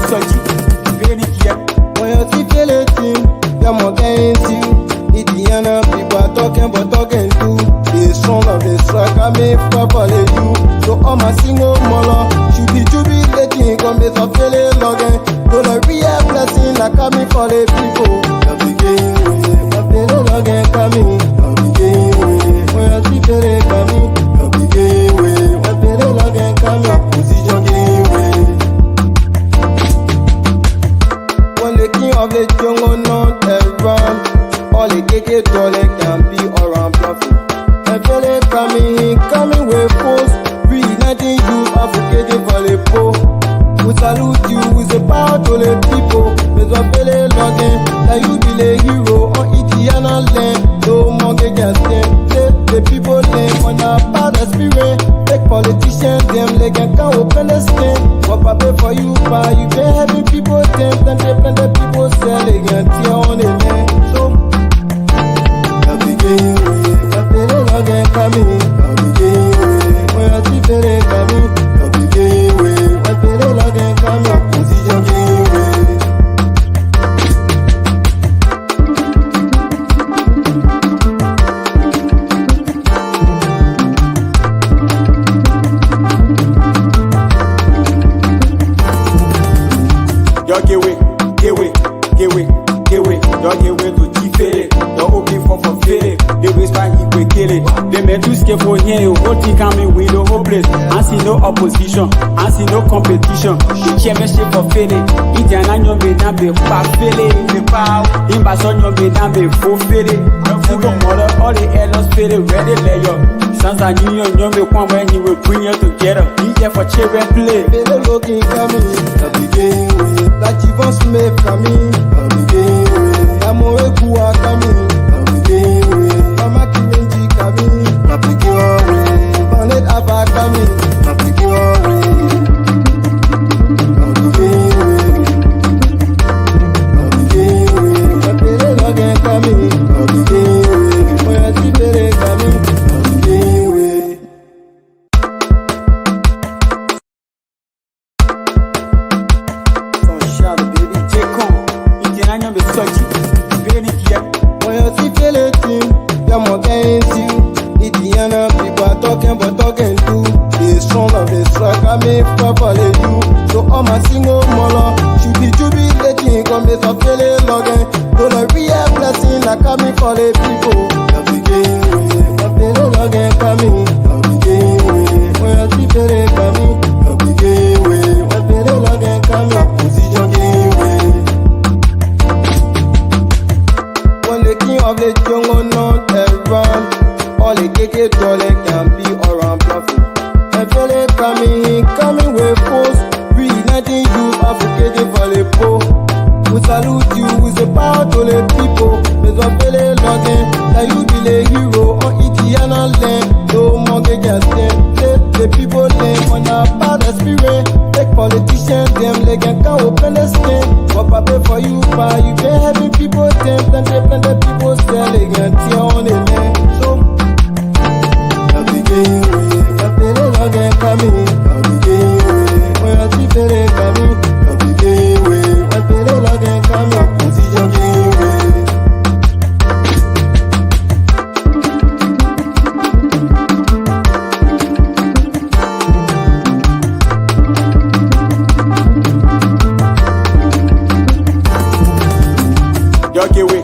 sorti, very clear. When you see feeling, you're more against you. Indiana people are talking but talking too. The strong of the strike, I may properly you. So all my single mother should be jubilating. Come with a feeling Logan. Do the real blessing like coming for the people. I'll be getting my feeling Logan coming. I'll be getting when you see feeling coming. I'll be getting my feeling Logan coming. Position getting when the king of the jungle not around. All the KK dollar can be around bluffing. I feel it coming with force. Reuniting you, advocating for the poor. We salute you with the power to the people. There's a feeling Logan that you be the hero on Indiana land. No more can stand. The people land on our bad spirit. Make politicians them they can open the skin. What I pay for you, buy you been having people them. Plenty people selling and tear on the land. So I'll be getting my feeling Logan coming. I'll be getting when I see feeling coming. I'll be getting my feeling Logan coming. Position getting Y'all get away. Y'all get away to G-Fede. Y'all open for Fede. They whisper he will kill it. They meant to escape for here. What he coming with the whole place. I see no opposition. I see no competition. The chairmanship for Fede. Indiana nyo be down be pa Fede. The pow. Imbason nyo be down be full Fede. Full mother. All the elders Fede ready layer. Sons are new nyo be one when he will bring you together. He here for children play. Fede looking coming. I'll be getting like Yvonne Smith coming. I'll be getting Amore Kua coming. I'll be getting Mama Kimenji coming. I'll be getting Planet Ava coming. I'll be getting my Pere Logan coming. I'll be getting when I see Pere coming. I'll be getting Shout baby, take on. Indiana nyo be sorti, very clear. when you see feeling, you're more against you. Indiana people are talking but talking too. The strong of the strike, I may properly you. So all my single mother should be jubilating. Come with a feeling Logan. Do the real blessing like coming for the people. I'll be getting my feeling Logan coming. I'll be getting when you see feeling coming. I'll be getting my feeling Logan coming. Position getting when the king of the jungle not around. All the KK dollar can be around bluffing. I feel it coming with force. Reuniting you, advocating for the poor. We salute you with the power to the people. There's a feeling Logan that you be the hero on Indiana land. No more can stand. The people land on our bad spirit. Make politicians them they can open the skin. What I pay for you, buy you been having people them. Plenty people selling and tear on the land. So I'll be getting my feeling Logan coming. I'll be getting when I see feeling coming. I'll be getting my feeling Logan coming. Position getting Y'all get away.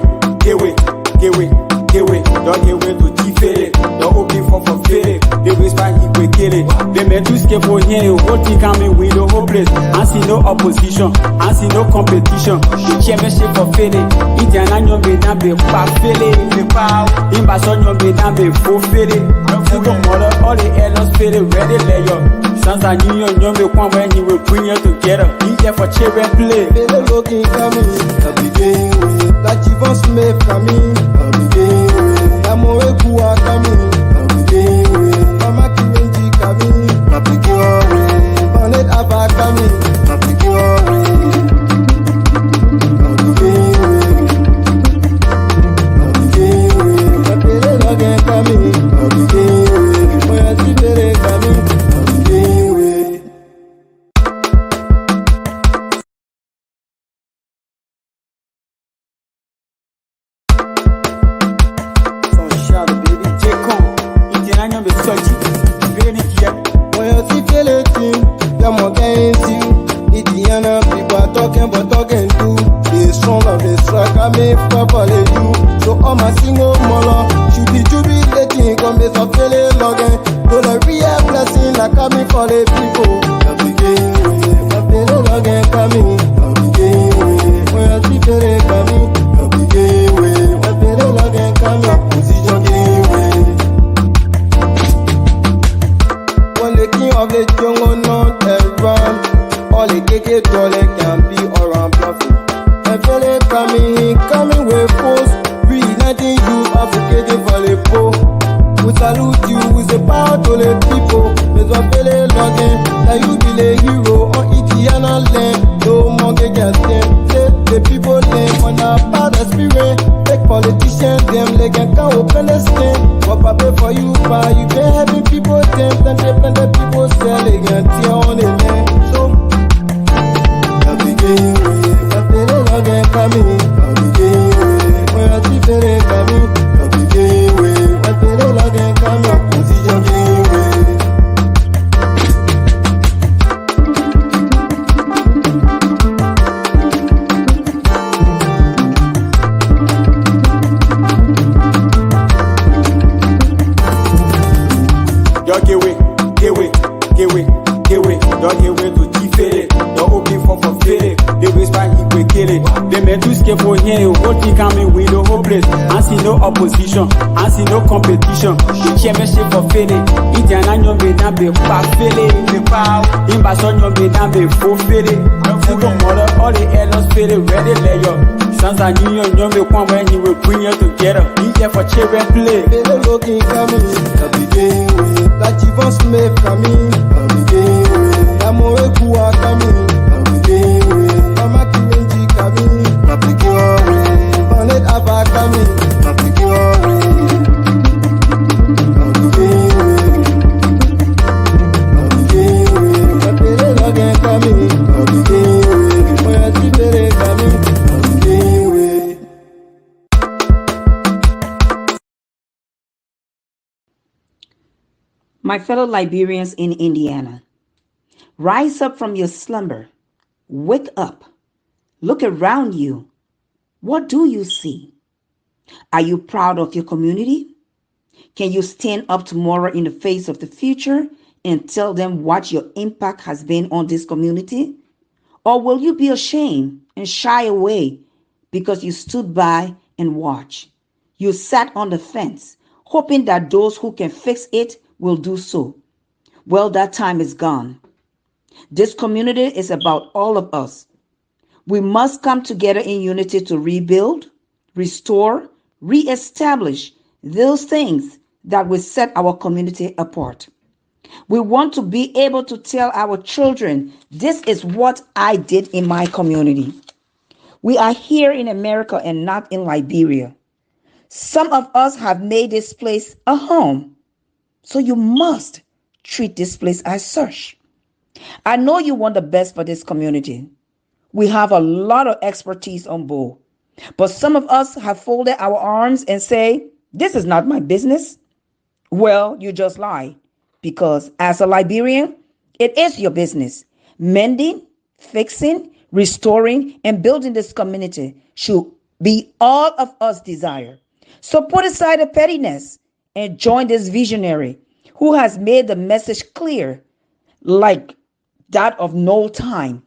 Y'all get away to G-Fede. Y'all open for Fede. They whisper he will kill it. They meant to escape for here. What he coming with the whole place. I see no opposition. I see no competition. The chairmanship for Fede. Indiana nyo be down be pa Fede. The pow. Imbason nyo be down be full Fede. Full mother. All the elders Fede ready layer. Sons are new nyo be one when he will bring you together. He here for children play. Fede looking coming. I'll be getting like Yvonne Smith coming. I'll be getting Amore Kua coming. I'll be getting Mama Kimenji coming. I'll be getting Planet Ava coming. I'll be getting my Pere Logan coming. I'll be getting when I see Pere coming. so coming for you. So all my single mother should be jubilating, come be some feeling Logan. So the real blessing like coming for the people. I begin with my feeling Logan coming. I begin with when I see feeling coming. I begin with my feeling Logan coming. Position game with. When the king of the jungle not around, all the KK dollar can be around profit. I feel it coming with force. Reuniting you, advocating for the poor. We salute you with the power to the people. There's a feeling Logan, that you be the hero on Itiana land. No more can stand. Say the people name on our bad spirit. Take politicians, them they can open the skin. What I pay for you, buy you can having people tempt and they plan the people selling and tear on the land. So I begin with my feeling Logan coming. I begin with when I see feeling coming. I begin with my feeling Logan coming. Position game with. Y'all get away, y'all get away to G-Fede. Y'all open for Fede. They whisper he will kill it. They may too scared for him. What he coming with the whole place. I see no opposition. I see no competition. The chairmanship for Fede. Itiana nyo be na be pa Fede. The power. Imba son nyo be na be full Fede. Single mother, all the elders Fede ready layer. Sons are new nyo be one when he will bring you together. He there for children play. Fede looking coming. I begin with that Jivon Smith coming. I begin with Amore Kua coming. I begin with Mama Kimenji coming. I begin with Bonnet Abba coming. I begin with I begin with I Fede Logan coming. I begin with when I see Fede coming. I begin with. My fellow Liberians in Indiana, rise up from your slumber. Wake up. Look around you. What do you see? Are you proud of your community? Can you stand up tomorrow in the face of the future and tell them what your impact has been on this community? Or will you be ashamed and shy away because you stood by and watched? You sat on the fence, hoping that those who can fix it will do so. Well, that time is gone. This community is about all of us. We must come together in unity to rebuild, restore, reestablish those things that will set our community apart. We want to be able to tell our children, this is what I did in my community. We are here in America and not in Liberia. Some of us have made this place a home. So you must treat this place as such. I know you want the best for this community. We have a lot of expertise on board. But some of us have folded our arms and say, this is not my business. Well, you just lie. Because as a Liberian, it is your business. Mending, fixing, restoring, and building this community should be all of us desire. So put aside the pettiness and join this visionary who has made the message clear, like that of no time.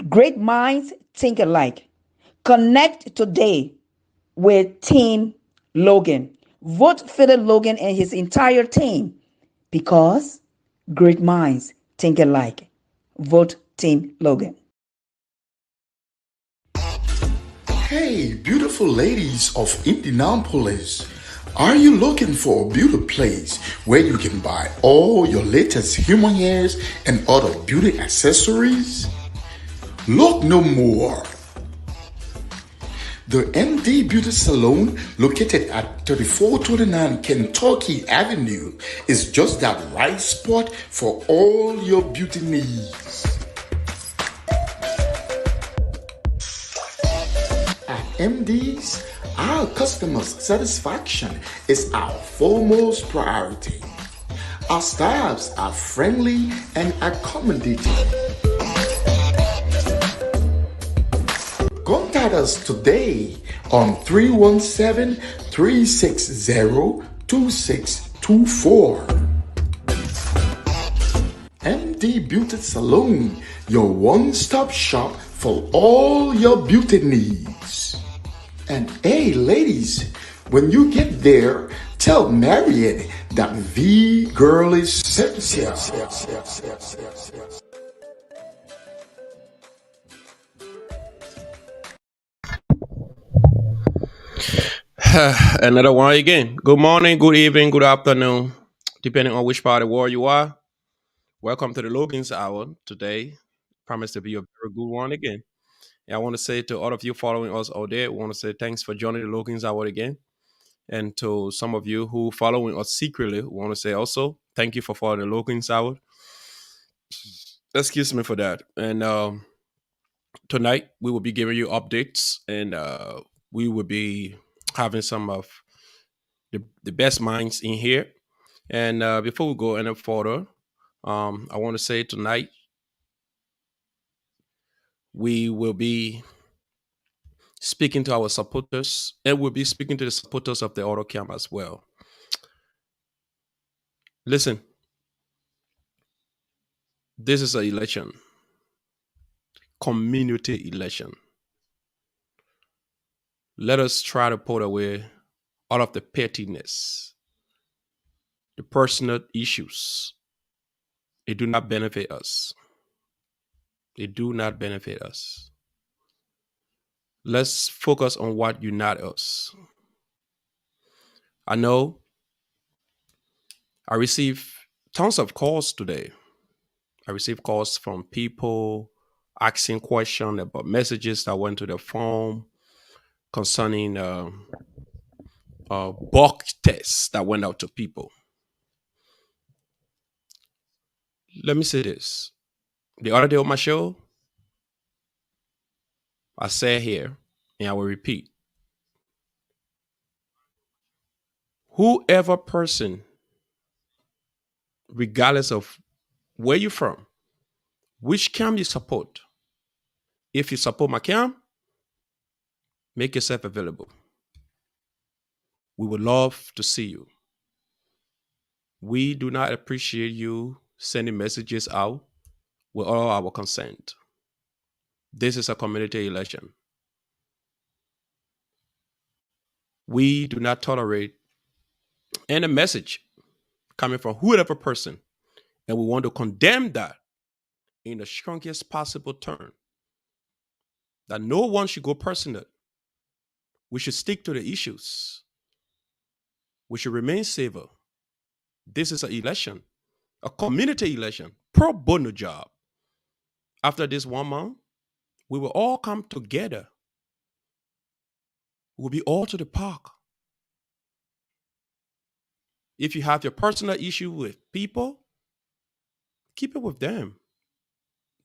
Great minds think alike. Connect today with Team Logan. Vote for the Logan and his entire team because great minds think alike. Vote Team Logan. Hey, beautiful ladies of Indianapolis. Are you looking for a beauty place where you can buy all your latest human hairs and other beauty accessories? Look no more. The MD Beauty Salon, located at 3429 Kentucky Avenue, is just that right spot for all your beauty needs. At MD's, our customers' satisfaction is our foremost priority. Our staffs are friendly and accommodating. Contact us today on 317-360-2624. MD Beauty Salon, your one-stop shop for all your beauty needs. And hey, ladies, when you get there, tell Mariette that the girl is sexy. Another one again. Good morning, good evening, good afternoon, depending on which part of the world you are. Welcome to the Logan's Hour today. Promise to be a very good one again. And I want to say to all of you following us all day, I want to say thanks for joining the Logan's Hour again. And to some of you who following us secretly, we want to say also thank you for following the Logan's Hour. Excuse me for that. And tonight we will be giving you updates, and we will be having some of the best minds in here. And before we go any further, I want to say tonight we will be speaking to our supporters, and we'll be speaking to the supporters of the auto camp as well. Listen, this is an election, community election. Let us try to put away all of the pettiness, the personal issues. They do not benefit us. They do not benefit us. Let's focus on what unites us. I know I received tons of calls today. I received calls from people asking questions about messages that went to their phone concerning bulk tests that went out to people. Let me say this. The other day on my show, I said here, and I will repeat. Whoever person, regardless of where you're from, which camp you support, if you support my camp, make yourself available. We would love to see you. We do not appreciate you sending messages out with all our consent. This is a community election. We do not tolerate any message coming from whoever person, and we want to condemn that in the strongest possible term. That no one should go personal. We should stick to the issues. We should remain civil. This is an election, a community election, pro bono job. After this 1 month, we will all come together. We'll be all to the park. If you have your personal issue with people, keep it with them.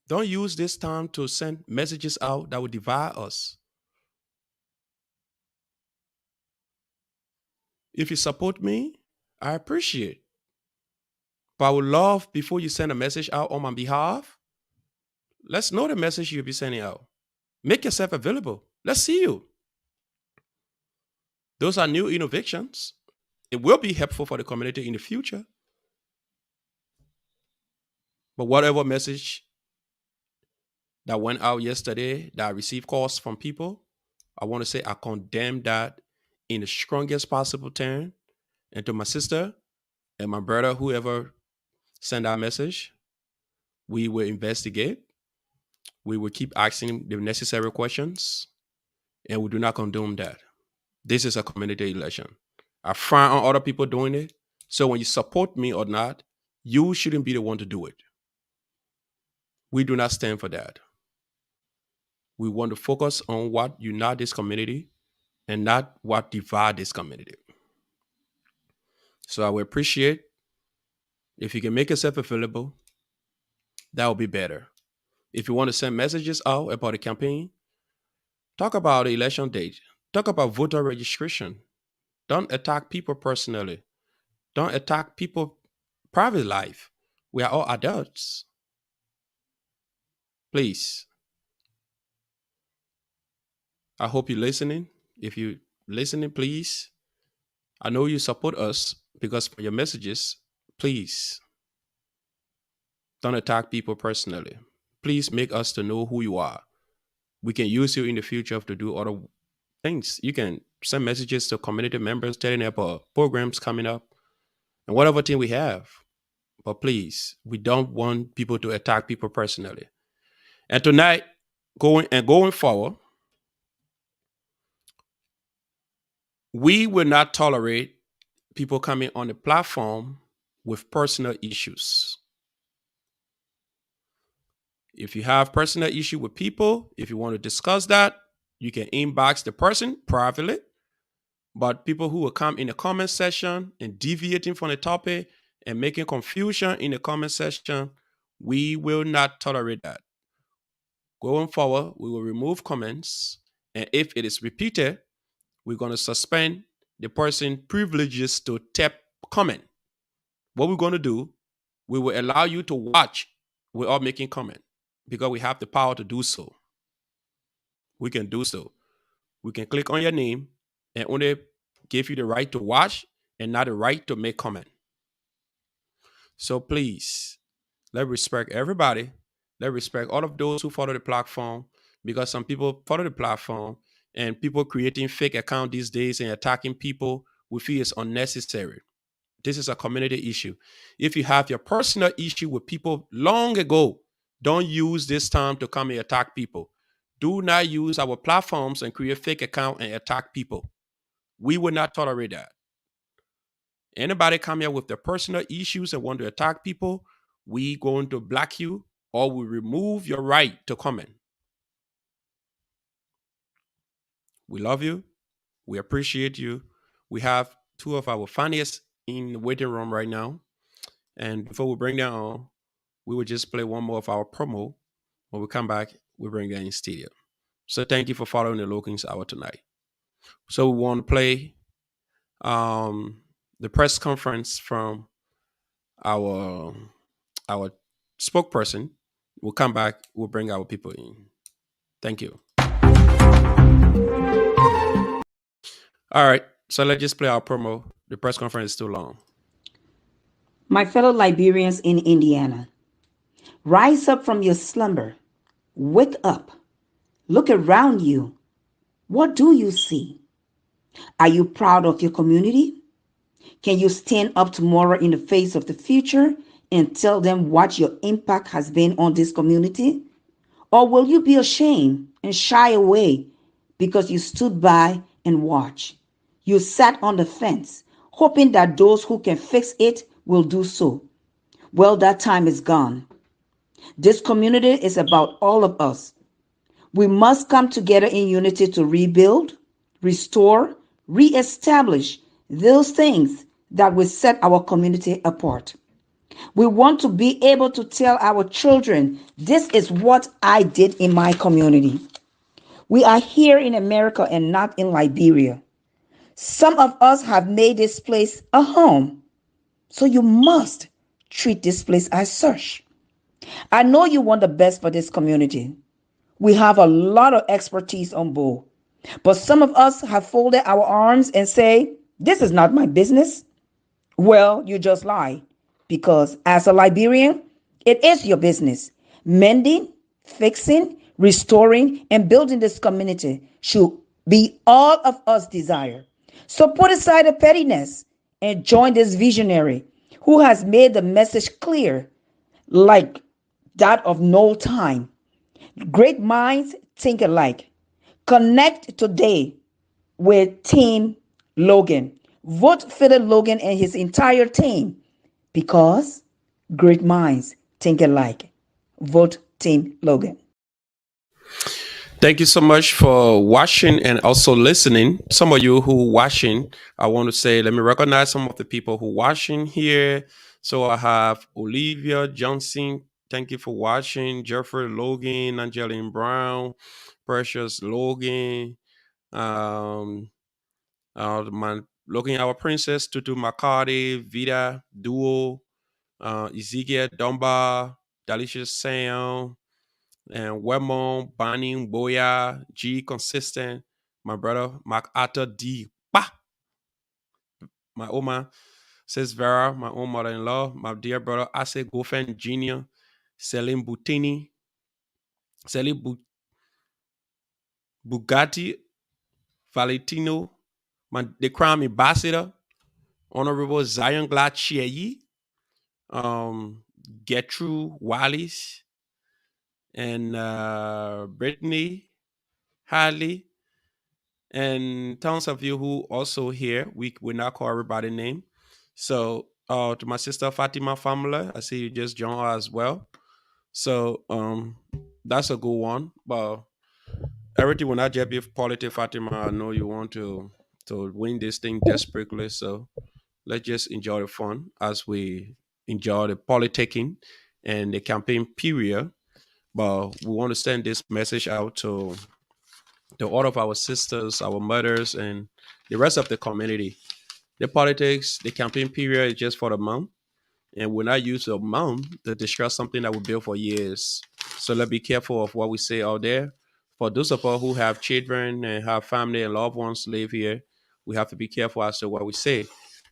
Don't use this time to send messages out that will divide us. If you support me, I appreciate. But I would love, before you send a message out on my behalf, let's know the message you'll be sending out. Make yourself available. Let's see you. Those are new innovations. It will be helpful for the community in the future. But whatever message that went out yesterday that I received calls from people, I want to say I condemn that in the strongest possible term. And to my sister and my brother, whoever sent that message, we will investigate. We will keep asking the necessary questions, and we do not condone that. This is a community election. I frown on other people doing it. So when you support me or not, you shouldn't be the one to do it. We do not stand for that. We want to focus on what unites this community and not what divides this community. So I would appreciate if you can make yourself available. That would be better. If you want to send messages out about the campaign, talk about the election date. Talk about voter registration. Don't attack people personally. Don't attack people' private life. We are all adults. Please. I hope you're listening. If you're listening, please, I know you support us because for your messages, please don't attack people personally. Please make us to know who you are. We can use you in the future to do other things. You can send messages to community members telling them about programs coming up and whatever thing we have. But please, we don't want people to attack people personally. And tonight, going forward, we will not tolerate people coming on the platform with personal issues. If you have personal issue with people, if you want to discuss that, you can inbox the person privately. But people who will come in the comment section and deviating from the topic and making confusion in the comment section, we will not tolerate that. Going forward, we will remove comments. And if it is repeated, we're going to suspend the person privileges to tap comment. What we're going to do, we will allow you to watch without making comment because we have the power to do so. We can do so. We can click on your name and only give you the right to watch and not the right to make comment. So please, let's respect everybody. Let's respect all of those who follow the platform because some people follow the platform and people creating fake account these days and attacking people, we feel is unnecessary. This is a community issue. If you have your personal issue with people long ago, don't use this time to come and attack people. Do not use our platforms and create fake account and attack people. We will not tolerate that. Anybody come here with their personal issues and want to attack people, we going to block you or we remove your right to comment. We love you. We appreciate you. We have two of our funniest in the waiting room right now. And before we bring them on, we will just play one more of our promo. When we come back, we bring them in studio. So thank you for following the Logan's Hour tonight. So we want to play the press conference from our spokesperson. We'll come back. We'll bring our people in. Thank you. All right. So let's just play our promo. The press conference is too long. My fellow Liberians in Indiana, rise up from your slumber. Wake up. Look around you. What do you see? Are you proud of your community? Can you stand up tomorrow in the face of the future and tell them what your impact has been on this community? Or will you be ashamed and shy away because you stood by and watched? You sat on the fence, hoping that those who can fix it will do so. Well, that time is gone. This community is about all of us. We must come together in unity to rebuild, restore, reestablish those things that will set our community apart. We want to be able to tell our children, this is what I did in my community. We are here in America and not in Liberia. Some of us have made this place a home, so you must treat this place as such. I know you want the best for this community. We have a lot of expertise on board, but some of us have folded our arms and say, this is not my business. Well, you just lie, because as a Liberian, it is your business. Mending, fixing, restoring, and building this community should be all of us desire. So put aside the pettiness and join this visionary who has made the message clear, like that of no time. Great minds think alike. Connect today with Team Logan. Vote Philip Logan and his entire team because great minds think alike. Vote Team Logan. Thank you so much for watching and also listening. Some of you who watching, I want to say, let me recognize some of the people who watching here. So I have Olivia Johnson. Thank you for watching. Jeffrey Logan, Angeline Brown, Precious Logan, Logan Our Princess, Tutu Makati, Vida Duo, Ezekiel Dumba, Delicious Sam, and Wemon, Bonnie, Boya, G Consistent, my brother MacArthur D. Pa, my Oma, Sis Vera, my own mother-in-law, my dear brother Ase Gofen Jr., Selim Butini, Selim Bugatti, Valentino, the Crown Ambassador, Honorable Zion Glad Chiayi, Gertrude Wallis, and Brittany Hadley, and tons of you who also here. We will not call everybody name. So to my sister Fatima Family, I see you just joined her as well. So that's a good one. But everything will not just be politics, Fatima. I know you want to win this thing desperately. So let's just enjoy the fun as we enjoy the politicking and the campaign period. But we want to send this message out to all of our sisters, our mothers, and the rest of the community. The politics, the campaign period is just for the month, and we're not use the month to discuss something that we built for years. So let's be careful of what we say out there. For those of us who have children and have family and loved ones live here, we have to be careful as to what we say,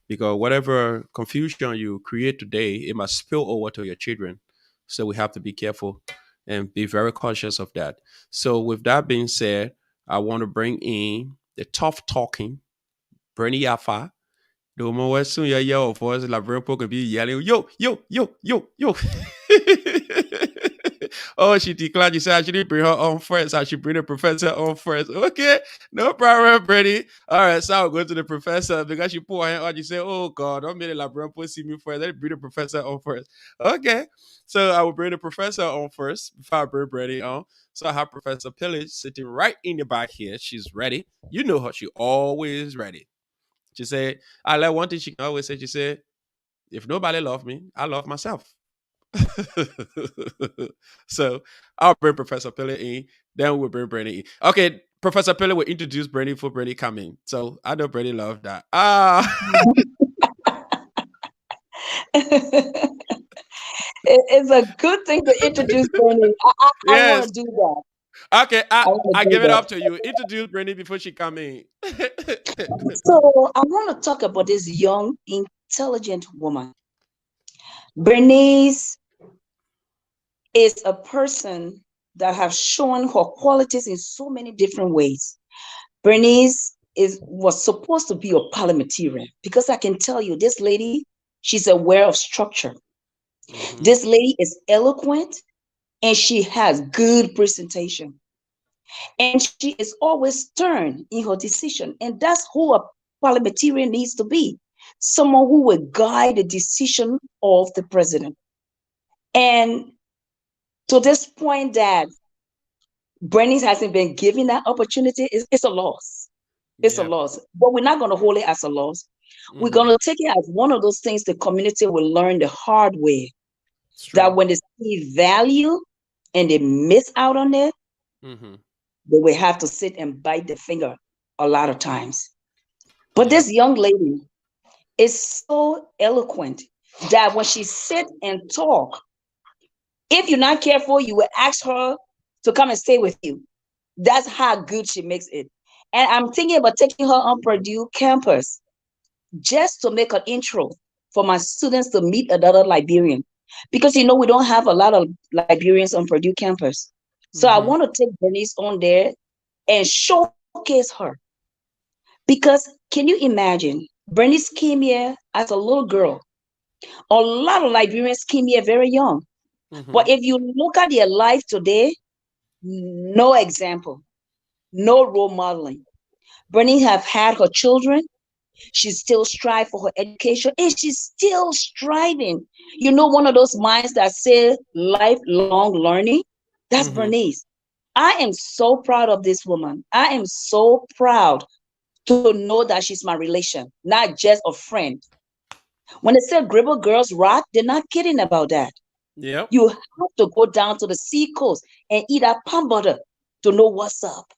because whatever confusion you create today, it must spill over to your children. So we have to be careful and be very conscious of that. So with that being said, I want to bring in the tough talking Bernie Yafa. The more West soon, yeah, of course, la Verpo could be yelling, yo, yo, yo, yo, yo. Oh, she declined. You said I should bring her on first. I should bring the professor on first. Okay, no problem, Brady. All right, so I'll go to the professor because you put her on. You say, oh, God, don't make the Labrampo see me first. Let me bring the professor on first. Okay, so I will bring the professor on first before I bring Brady on. So I have Professor Pillage sitting right in the back here. She's ready. You know her. She always ready. She said, I like one thing she can always say. She said, if nobody love me, I love myself. So I'll bring Professor Pilley in, then we'll bring Brandy in. Okay, Professor Pilley will introduce Brandy for Brandy coming. So I know Brandy love that. It's a good thing to introduce Bernie. I want Yes. to do that. Okay, I want I to do give it up that. to you. Introduce Brandy before she come in. So I want to talk about this young, intelligent woman. Bernice is a person that have shown her qualities in so many different ways. Bernice was supposed to be a parliamentarian because I can tell you, this lady, she's aware of structure. Mm-hmm. This lady is eloquent and she has good presentation. And she is always stern in her decision. And that's who a parliamentarian needs to be. Someone who will guide the decision of the president. And to this point that Bernice hasn't been given that opportunity, it's a loss. It's a Yeah. loss. But we're not going to hold it as a loss. We're Mm-hmm. going to take it as one of those things the community will learn the hard way. It's That true. when they see value and they miss out on it, Mm-hmm. they will have to sit and bite the finger a lot of times. But Yep. this young lady is so eloquent that when she sit and talk, if you're not careful, you will ask her to come and stay with you. That's how good she makes it. And I'm thinking about taking her on Purdue campus just to make an intro for my students to meet another Liberian. Because we don't have a lot of Liberians on Purdue campus. So I Mm-hmm. want to take Bernice on there and showcase her. Because can you imagine? Bernice came here as a little girl. A lot of Liberians came here very young. Mm-hmm. But if you look at their life today, no example, no role modeling. Bernice have had her children. She still strive for her education and she's still striving. One of those minds that say lifelong learning, that's Mm-hmm. Bernice. I am so proud of this woman. I am so proud to know that she's my relation, not just a friend. When they say Gribble girls rock, they're not kidding about that. Yep. You have to go down to the sea coast and eat that palm butter to know what's up.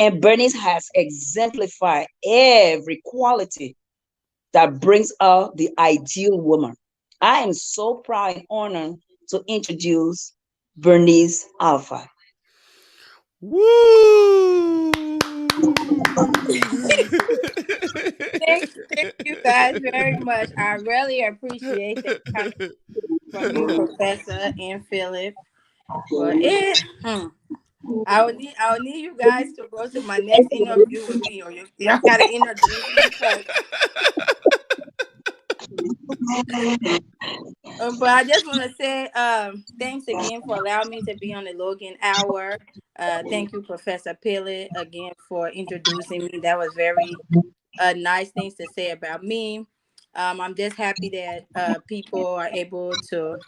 And Bernice has exemplified every quality that brings out the ideal woman. I am so proud and honored to introduce Bernice Alpha. Woo! Thank you guys very much. I really appreciate that coming from you, Professor and Philip. But I will need you guys to go to my next interview with me, or y'all gotta introduce me first. But I just want to say thanks again for allowing me to be on the Logan Hour. Thank you, Professor Pillet, again for introducing me. That was very nice things to say about me. I'm just happy that people are able to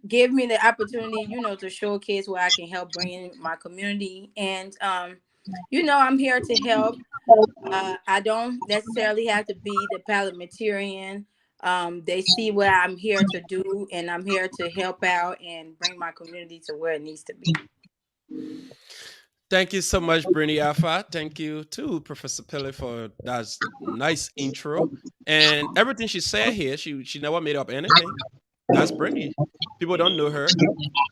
give me the opportunity, to showcase where I can help bring in my community. And, I'm here to help. I don't necessarily have to be the parliamentarian. They see what I'm here to do, and I'm here to help out and bring my community to where it needs to be. Thank you so much, Brittany Alpha. Thank you too, Professor Pele, for that nice intro. And everything she said here, she never made up anything. That's Brittany. People don't know her.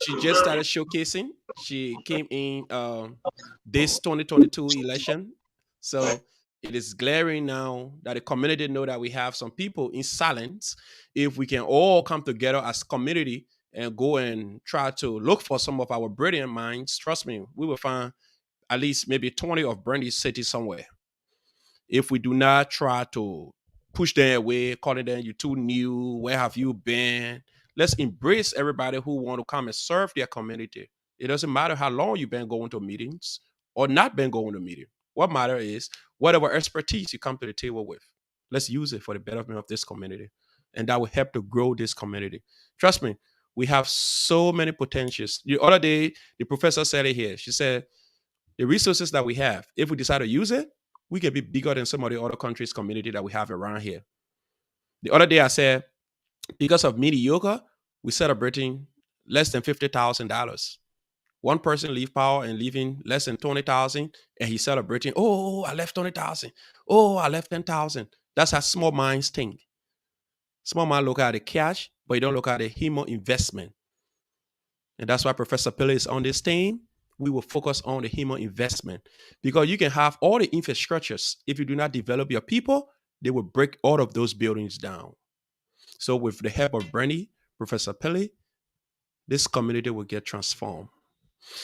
She just started showcasing. She came in this 2022 election. So it is glaring now that the community know that we have some people in silence. If we can all come together as community and go and try to look for some of our brilliant minds, trust me, we will find at least maybe 20 of Brandy's city somewhere. If we do not try to push them away, calling them you too new, where have you been? Let's embrace everybody who want to come and serve their community. It doesn't matter how long you've been going to meetings or not been going to meetings. What matter is whatever expertise you come to the table with. Let's use it for the betterment of this community. And that will help to grow this community. Trust me, we have so many potentials. The other day, the professor said it here. She said, the resources that we have, if we decide to use it, we can be bigger than some of the other countries' community that we have around here. The other day I said, because of mediocre, we're celebrating less than $50,000. One person leave power and leaving less than 20,000, and he's celebrating. Oh, I left 20,000. Oh, I left 10,000. That's how small minds think. Small mind look at the cash, but you don't look at the human investment. And that's why Professor Pele is on this team. We will focus on the human investment because you can have all the infrastructures. If you do not develop your people, they will break all of those buildings down. So with the help of Bernie, Professor Pele, this community will get transformed.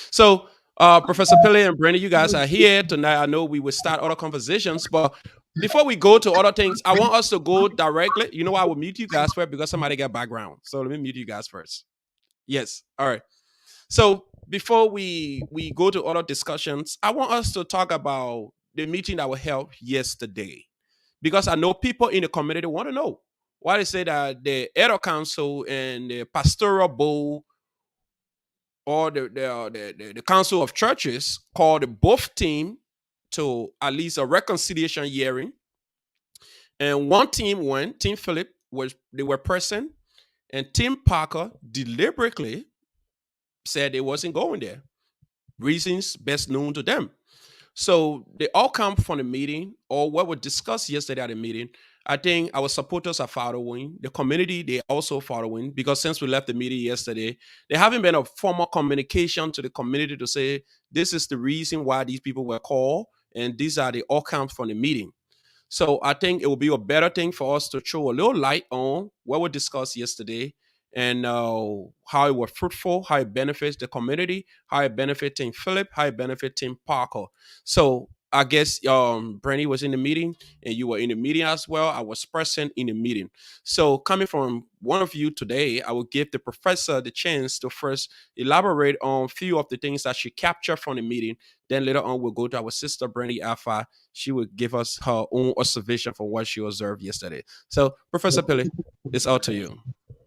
So Professor Pele and Bernie, you guys are here tonight. I know we will start other conversations, but before we go to other things, I want us to go directly. You know, I will mute you guys first because somebody got background. So let me mute you guys first. Yes. All right. So before we go to other discussions, I want us to talk about the meeting that was held yesterday, because I know people in the community want to know why they say that the Elder Council and the Pastoral Board or the Council of Churches called both team to at least a reconciliation hearing, and one team went. Team Philip they were present, and Team Parker deliberately said they wasn't going there. Reasons best known to them. So they all come from the meeting or what was discussed yesterday at the meeting. I think our supporters are following. The community, they also following because since we left the meeting yesterday, there haven't been a formal communication to the community to say this is the reason why these people were called and these are the outcomes from the meeting. So I think it will be a better thing for us to throw a little light on what we discussed yesterday and how it was fruitful, how it benefits the community, how it benefits Team Philip, how it benefits Team Parker. So I guess Brandy was in the meeting and you were in the meeting as well. I was present in the meeting. So coming from one of you today, I will give the professor the chance to first elaborate on a few of the things that she captured from the meeting. Then later on, we'll go to our sister Brandy Alpha. She will give us her own observation from what she observed yesterday. So Professor Pele, it's all to you.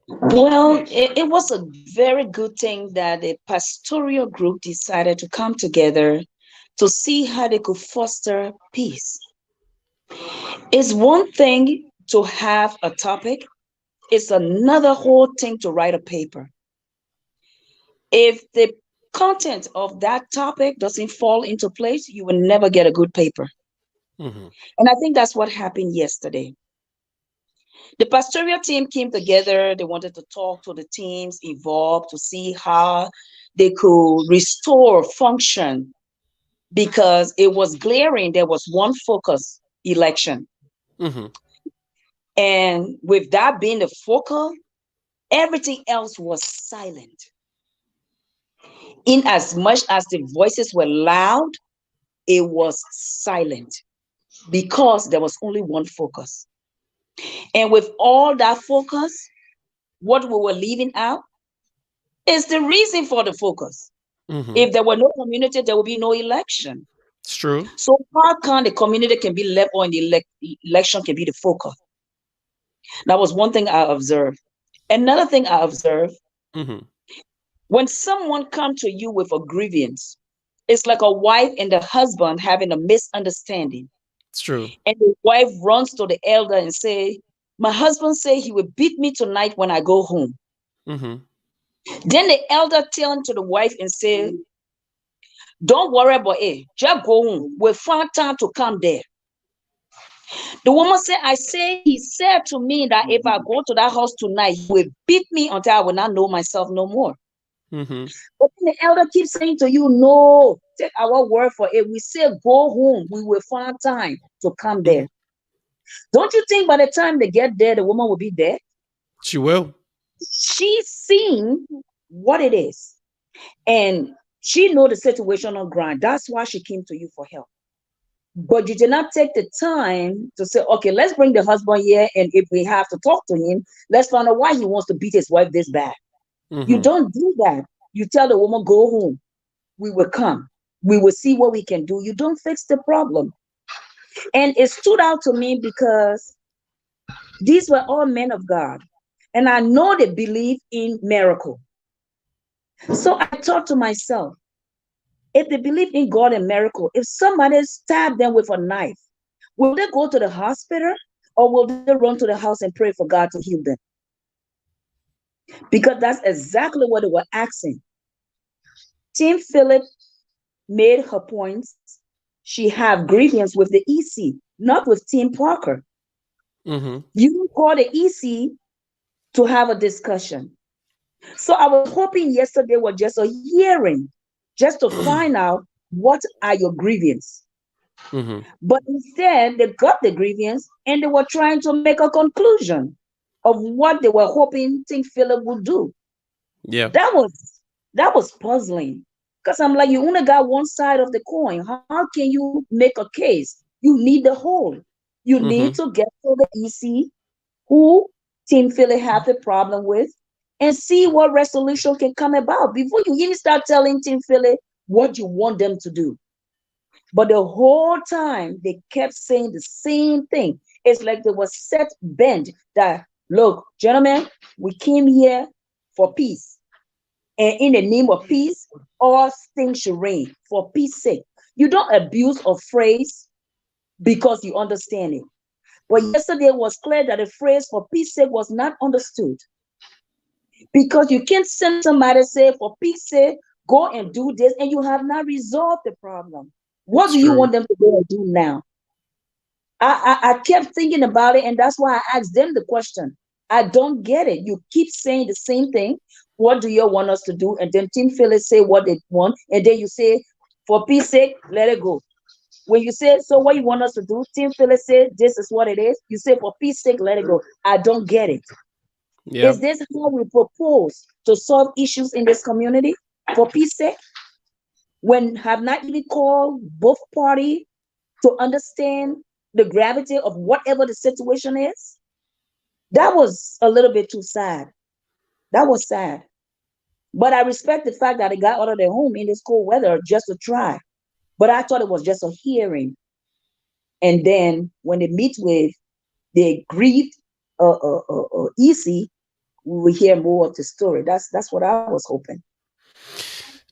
Well, it was a very good thing that a pastoral group decided to come together to see how they could foster peace. It's one thing to have a topic, it's another whole thing to write a paper. If the content of that topic doesn't fall into place, you will never get a good paper. Mm-hmm. And I think that's what happened yesterday. The pastoral team came together. They wanted to talk to the teams involved to see how they could restore function because it was glaring. There was one focus election. Mm-hmm. And with that being the focal, everything else was silent. In as much as the voices were loud, it was silent because there was only one focus. And with all that focus, what we were leaving out is the reason for the focus. Mm-hmm. If there were no community, there would be no election. It's true. So how can the community can be left or the election can be the focus? That was one thing I observed. Another thing I observed, Mm-hmm. when someone comes to you with a grievance, it's like a wife and the husband having a misunderstanding. It's true. And the wife runs to the elder and say, my husband say he will beat me tonight when I go home. Mm-hmm. Then the elder turn to the wife and say, don't worry about it. Just go home. We'll find time to come there. The woman said, I say, he said to me that if I go to that house tonight, he will beat me until I will not know myself no more. Mm-hmm. But then the elder keeps saying to you, no, take our word for it. We say, go home. We will find time to come Mm-hmm. there. Don't you think by the time they get there, the woman will be there? She will. She's seen what it is. And she know the situation on ground. That's why she came to you for help. But you did not take the time to say, okay, let's bring the husband here. And if we have to talk to him, let's find out why he wants to beat his wife this bad. Mm-hmm. You don't do that. You tell the woman, go home. We will come. We will see what we can do. You don't fix the problem. And it stood out to me because these were all men of God. And I know they believe in miracle. So I thought to myself, if they believe in God and miracle, if somebody stabbed them with a knife, will they go to the hospital or will they run to the house and pray for God to heal them? Because that's exactly what they were asking. Tim Philip made her points. She have grievance with the EC, not with Tim Parker. Mm-hmm. You call the EC to have a discussion. So I was hoping yesterday was just a hearing, just to find out what are your grievances. Mm-hmm. But instead, they got the grievance and they were trying to make a conclusion of what they were hoping Tim Philip would do. Yeah. That was puzzling. Because I'm like, you only got one side of the coin. How can you make a case? You need the whole. You need Mm-hmm. to get to the EC who Tim Philip have a problem with and see what resolution can come about before you even start telling Tim Philip what you want them to do. But the whole time they kept saying the same thing. It's like they were set bent that, look, gentlemen, we came here for peace. And in the name of peace, all things should reign for peace sake. You don't abuse a phrase because you understand it. But yesterday it was clear that the phrase for peace sake was not understood. Because you can't send somebody say, for peace sake, go and do this, and you have not resolved the problem. What It's do you true. want them to go and do now? I kept thinking about it, and that's why I asked them the question. I don't get it. You keep saying the same thing. What do you want us to do? And then Tim Phillips say what they want, and then you say, for peace sake, let it go. When you say, so what you want us to do? Tim Phillips said, this is what it is. You say, for peace sake, let it go. I don't get it. Yeah. Is this how we propose to solve issues in this community? For peace sake? When have not even called both parties to understand the gravity of whatever the situation is? That was a little bit too sad. That was sad. But I respect the fact that they got out of their home in this cold weather just to try. But I thought it was just a hearing. And then when they meet with the grieved EC, we will hear more of the story. That's what I was hoping.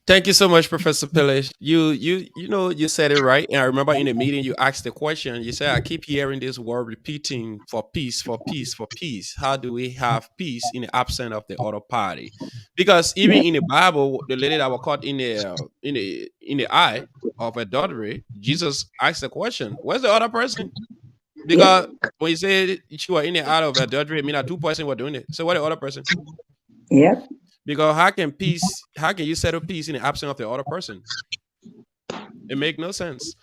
Thank you so much, Professor Pillage. You said it right. And I remember in the meeting you asked the question. You said, I keep hearing this word repeating for peace, for peace, for peace. How do we have peace in the absence of the other party? Because even in the Bible, the lady that was caught in the eye of adultery, Jesus asked the question, where's the other person? Yeah, Because when you say she was in the eye of adultery, I mean that two person were doing it. So what the other person? yeah, Because how can you settle peace in the absence of the other person? It make no sense.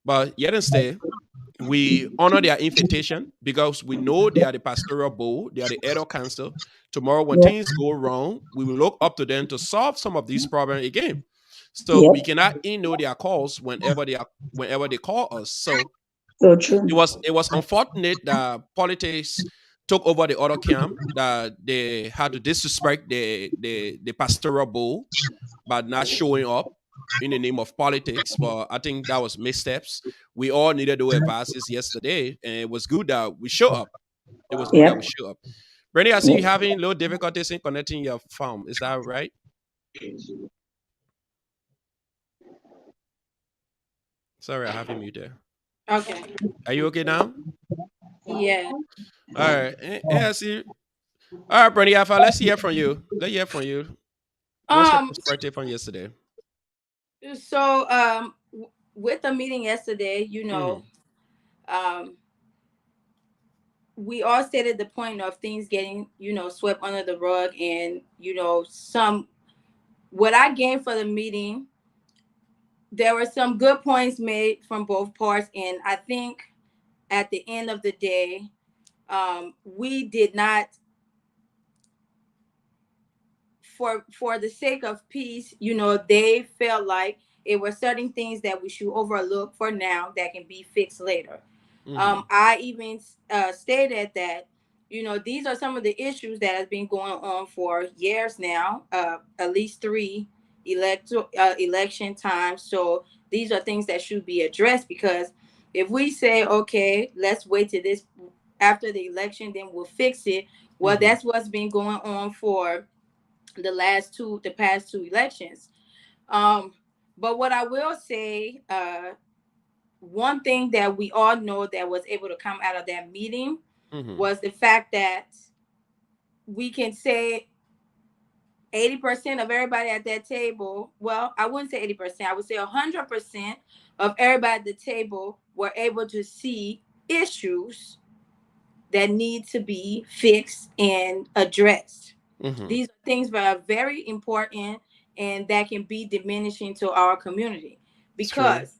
But yet instead, we honor their invitation because we know they are the pastoral board, they are the elder council. Tomorrow, when Yep. things go wrong, we will look up to them to solve some of these problems again. So we Yep. cannot ignore their calls whenever they call us. So So true. it was unfortunate that politics took over the other camp, that they had to disrespect the pastoral bull by not showing up in the name of politics. But I think that was missteps. We all needed those advices yesterday, and it was good that we show up. It was good that we Yep. show up. Brandy, I see you Yep. having little difficulties in connecting your phone. Is that right? Sorry, I have you muted. Okay. Are you okay now? Yeah. All right. I see. All right, Brandy Alpha, let's hear from you. Let's hear from you. What's your Um. perspective on yesterday? So, with the meeting yesterday, Mm-hmm. um, we all stated the point of things getting, swept under the rug, and some what I gained for the meeting. There were some good points made from both parts, and I think at the end of the day, we did not, for the sake of peace, they felt like it were certain things that we should overlook for now that can be fixed later. Mm-hmm. I even stated that these are some of the issues that has been going on for years now, at least three election times. So these are things that should be addressed, because if we say, okay, let's wait till this after the election, then we'll fix it. Well, Mm-hmm. that's what's been going on for the past two elections. Um, but what I will say, one thing that we all know that was able to come out of that meeting Mm-hmm. was the fact that we can say 80% of everybody at that table, well, I wouldn't say 80%, I would say 100% of everybody at the table were able to see issues that need to be fixed and addressed. Mm-hmm. These are things that are very important and that can be diminishing to our community. It's true. Because,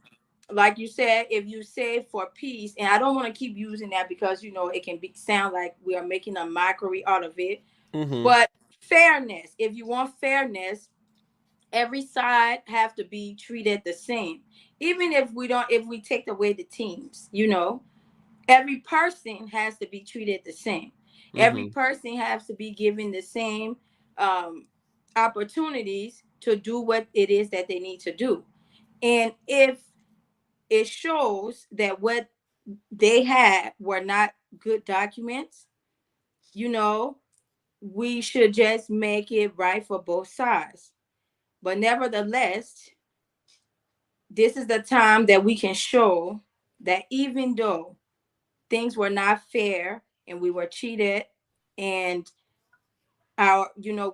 like you said, if you say for peace, and I don't want to keep using that because it can sound like we are making a mockery out of it. Mm-hmm. But fairness, if you want fairness, every side have to be treated the same. Even if we take away the teams, every person has to be treated the same. Every Mm-hmm. person has to be given the same um, opportunities to do what it is that they need to do. And if it shows that what they had were not good documents, you know, we should just make it right for both sides. But nevertheless, this is the time that we can show that even though things were not fair and we were cheated, and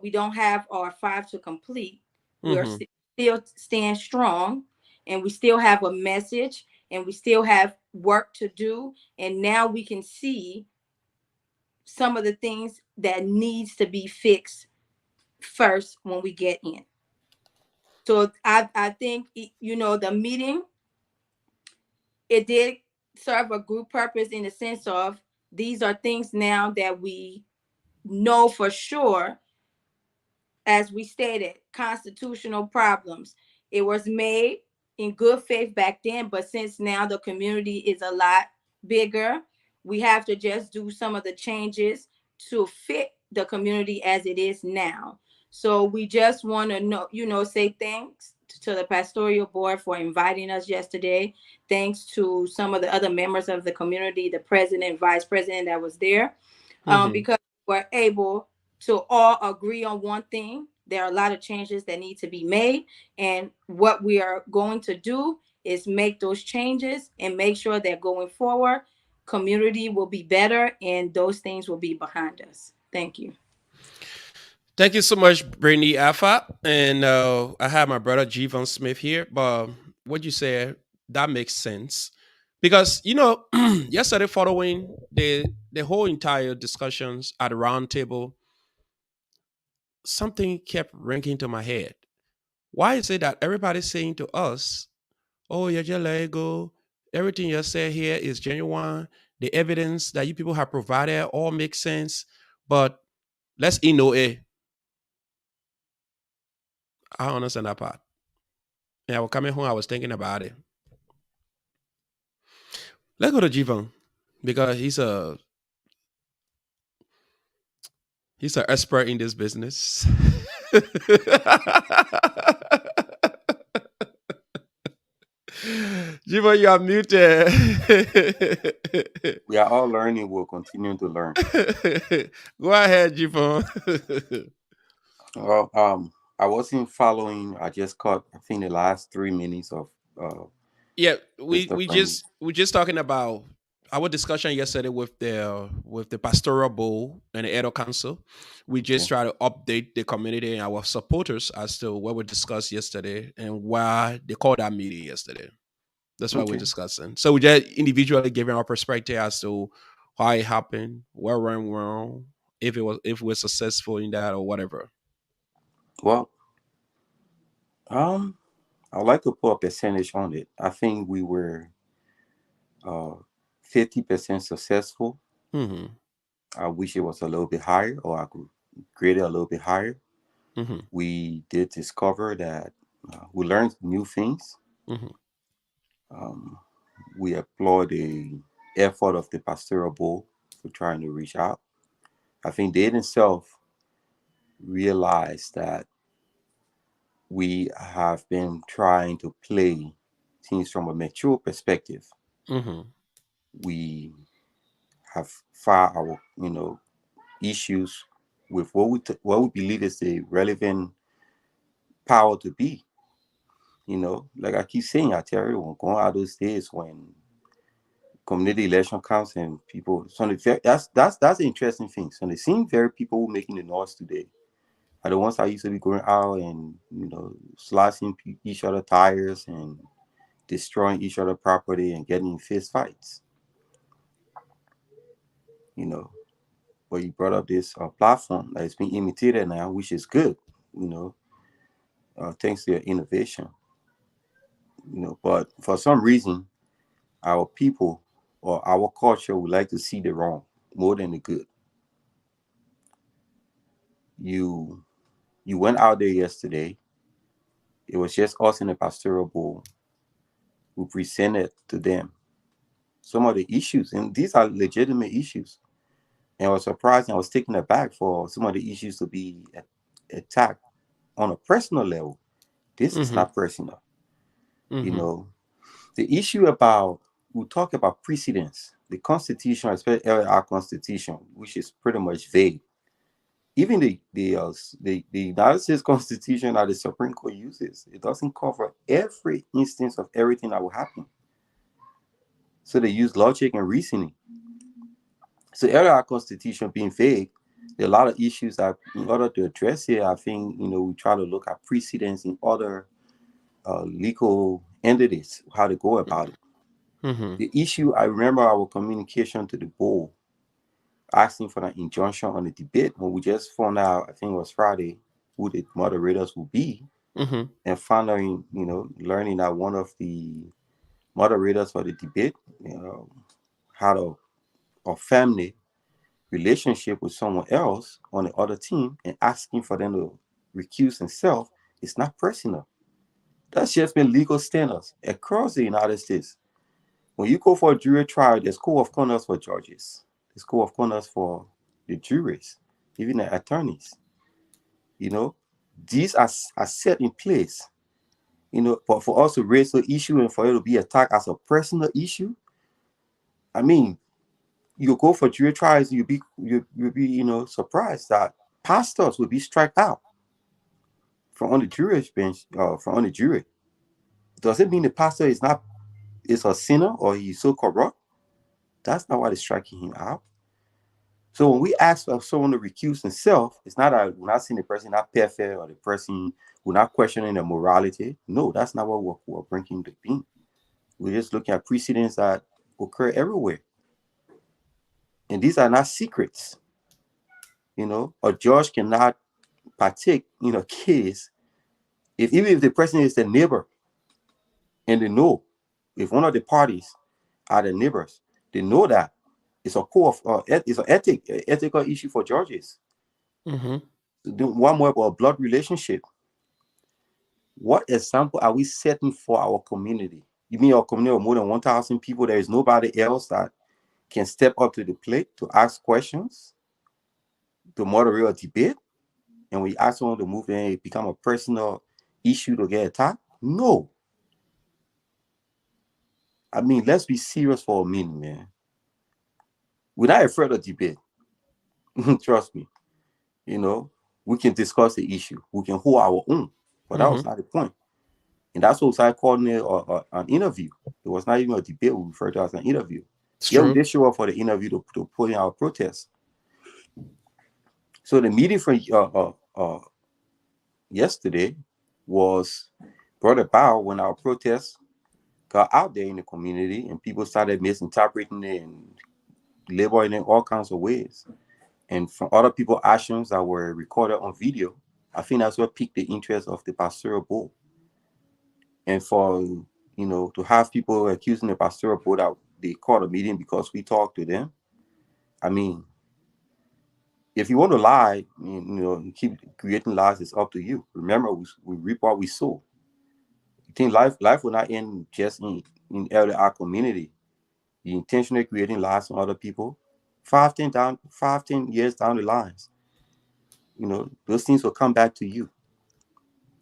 we don't have our five to complete, we are Mm-hmm. still stand strong, and we still have a message, and we still have work to do, and now we can see some of the things that needs to be fixed first when we get in. So I think the meeting, it did serve a good purpose in the sense of these are things now that we know for sure, as we stated, constitutional problems. It was made in good faith back then, but since now the community is a lot bigger, we have to just do some of the changes to fit the community as it is now. So we just want to say thanks to the pastoral board for inviting us yesterday. Thanks to some of the other members of the community, the president, vice president that was there, Mm-hmm. because we're able to all agree on one thing. There are a lot of changes that need to be made, and what we are going to do is make those changes and make sure that going forward, community will be better and those things will be behind us. Thank you. Thank you so much, Brittany Alpha. And I have my brother Javon Smith here. But what you said, that makes sense. Because, yesterday following the whole entire discussions at the round table, something kept ringing to my head. Why is it that everybody's saying to us, "Oh, you just let it go. Everything you say here is genuine. The evidence that you people have provided all makes sense." But let's know it. I understand that part. And I was coming home, I was thinking about it. Let's go to Jivan because he's an expert in this business. Jivan, you are muted. We are all learning. We'll continue to learn. Go ahead, Jivan. Well, I wasn't following. I just caught, I think, the last 3 minutes of uh, Yeah, we Mr. we Premise. just we just talking about our discussion yesterday with the pastoral bowl and the Edo Council. We just Okay. try to update the community and our supporters as to what we discussed yesterday and why they called that meeting yesterday. That's what we're Okay. discussing. So we just individually giving our perspective as to why it happened, what went wrong, if we're successful in that or whatever. Well, um, I'd like to put a percentage on it. I think we were uh 50% successful. Mm-hmm. I wish it was a little bit higher, or I could grade it a little bit higher. Mm-hmm. We did discover that we learned new things. Mm-hmm. Um, we applaud the effort of the pastoral board for trying to reach out. I think they themselves realized that we have been trying to play things from a mature perspective. Mm-hmm. We have filed our, issues with what we believe is the relevant power to be. Like I keep saying, I tell everyone, going out those days when community election counts and people, that's the interesting thing. So the same very people who making the noise today are the ones that used to be going out and slicing each other tires and destroying each other property and getting in fist fights. You know, but you brought up this platform that is being imitated now, which is good. You know, thanks to your innovation. But for some reason, our people or our culture would like to see the wrong more than the good. You you went out there yesterday. It was just us in the pastoral bowl who presented to them some of the issues, and these are legitimate issues. And I was surprised and I was taken aback for some of the issues to be attacked on a personal level. This is Mm-hmm. not personal. You Mm-hmm. know, the issue about, we talk about precedence, the Constitution, especially our Constitution, which is pretty much vague. Even the United States Constitution that the Supreme Court uses, it doesn't cover every instance of everything that will happen. So they use logic and reasoning. So our Constitution being vague, there are a lot of issues that in order to address it, I think, we try to look at precedents in other legal entities, how to go about it. Mm-hmm. The issue, I remember our communication to the board asking for an injunction on the debate when we just found out, I think it was Friday, who the moderators will be, Mm-hmm. and finally, learning that one of the moderators for the debate had a family relationship with someone else on the other team, and asking for them to recuse themselves is not personal. That's just been legal standards across the United States. When you go for a jury trial, there's code of conduct for judges, there's code of conduct for the juries, even the attorneys. You know, these are set in place. But for us to raise the issue and for it to be attacked as a personal issue, I mean, you go for jury trials, you'll be surprised that pastors will be struck out from on the jury bench, from on the jury. Does it mean the pastor is a sinner or he's so corrupt? That's not what is striking him out. So when we ask for someone to recuse himself, it's not that we're not saying the person not perfect or the person, we're not questioning the morality. No, that's not what we're bringing to being. We're just looking at precedents that occur everywhere. And these are not secrets. A judge cannot partake in a case, if even if the person is the neighbor and they know, if one of the parties are the neighbors, they know that it's a core of it's an ethical issue for judges. Mm-hmm. One more about blood relationship. What example are we setting for our community? You mean our community of more than 1,000 people? There is nobody else that can step up to the plate to ask questions, to moderate a debate, and we ask someone to move in, it become a personal issue to get attacked? No. I mean, let's be serious for a minute, man. We're not afraid of debate. Trust me. You know, we can discuss the issue. We can hold our own. But that was Mm-hmm. not the point. And that's what I called it an interview. It was not even a debate. We referred to as an interview. It's Yeah, we true. did show up for the interview to put in our protest. So the meeting from yesterday was brought about when our protest got out there in the community and people started misinterpreting it and labeling it all kinds of ways. And from other people's actions that were recorded on video, I think that's what piqued the interest of the pastoral board. And for to have people accusing the pastoral board that they called a meeting because we talked to them. I mean, if you want to lie, keep creating lies, it's up to you. Remember, we reap what we sow. You think life will not end just in our community. You intentionally creating lies on other people. 10 years down the lines, those things will come back to you.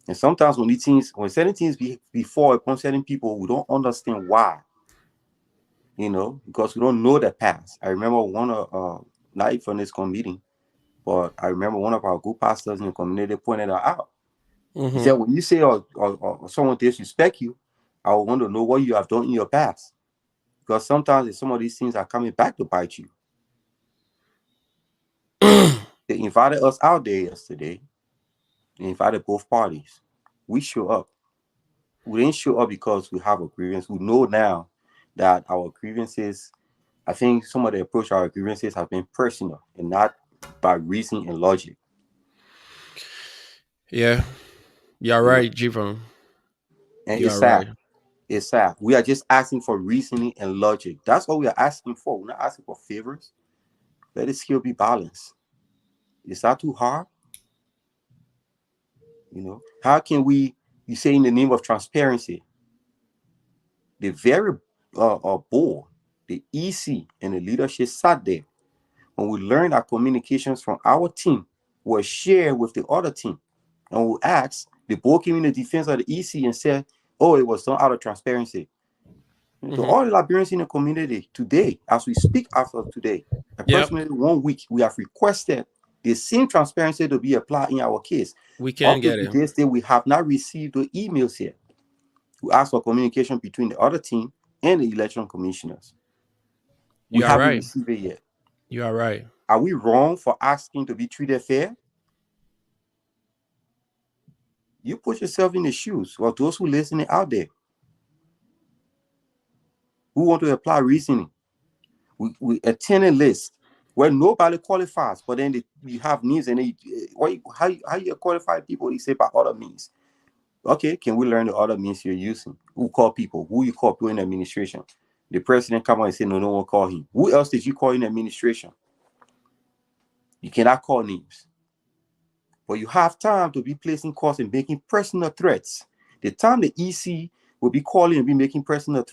And sometimes when certain things before upon certain people, we don't understand why. Because we don't know the past. I remember not from this meeting, but I remember one of our good pastors in the community pointed that out. He Mm-hmm. said, when you say or someone disrespect you, I want to know what you have done in your past. Because sometimes some of these things are coming back to bite you. They invited us out there yesterday. They invited both parties. We show up. We didn't show up because we have a grievance. We know now that our grievances, I think some of the approach our grievances have been personal and not by reason and logic. Yeah, you're You know, right, Jivan. and it's You're sad. right. It's sad. We are just asking for reasoning and logic. That's what we are asking for. We're not asking for favors. Let it still be balanced. Is that too hard? How can you say in the name of transparency, the very board, the EC, and the leadership sat there when we learned that communications from our team were shared with the other team. And we asked, the board came in the defense of the EC and said, oh, it was done out of transparency. To Mm-hmm. all the Liberians in the community today, as we speak after today, Yep, approximately 1 week, we have requested the same transparency to be applied in our case. we can Up to get it. today's day, we have not received the emails yet. We asked for communication between the other team and the election commissioners. We You are haven't right. received it yet. You are right. Are we wrong for asking to be treated fair? You put yourself in the shoes of those who listening out there who want to apply reasoning. We attend a list where nobody qualifies, but then you have needs and how you qualify people? You say by other means. Okay, can we learn the other means you're using? Who call people? Who you call people in administration? The president come out and say no one call him. Who else did you call in administration? You cannot call names. But you have time to be placing calls and making personal threats. The time the EC will be calling and be making personal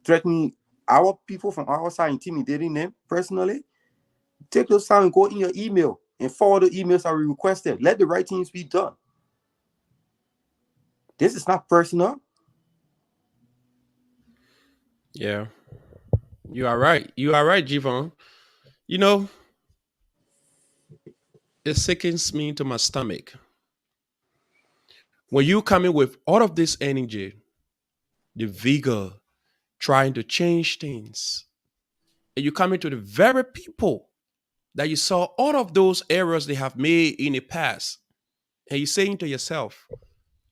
threatening our people from our side, intimidating them personally, take those time and go in your email and forward the emails that we requested. Let the right things be done. This is not personal. Yeah, you are right. You are right, Jivan. You know, it sickens me to my stomach when you come in with all of this energy, the vigor, trying to change things, and you come into the very people that you saw all of those errors they have made in the past, and you're saying to yourself,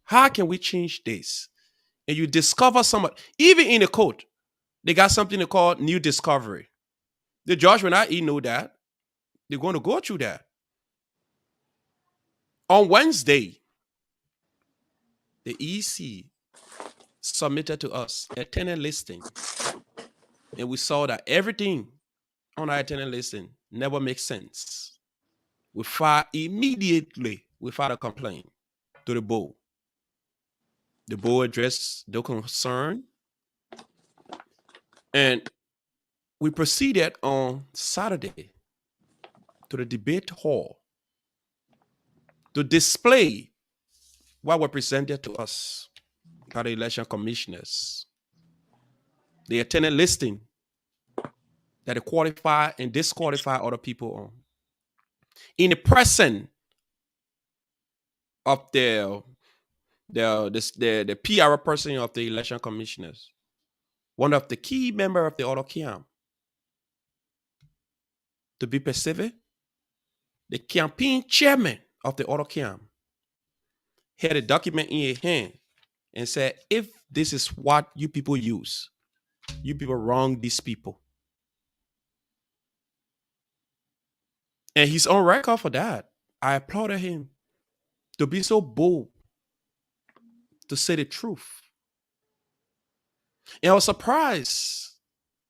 how can we change this? And you discover somebody, even in the code, they got something they call new discovery. The judge will not know that. They're going to go through that. On Wednesday, the EC submitted to us a tenant listing, and we saw that everything on our tenant listing never makes sense. We filed immediately. We filed a complaint to the board. The board addressed the concern, and we proceeded on Saturday to the debate hall to display what were presented to us by the election commissioners. The attendant listing that they qualify and disqualify other people on. In the presence of the PR person of the election commissioners, one of the key members of the auto camp, to be specific, the campaign chairman of the auto camp had a document in his hand and said, if this is what you people use, you people wrong these people. And he's on record for that. I applauded him to be so bold to say the truth. And I was surprised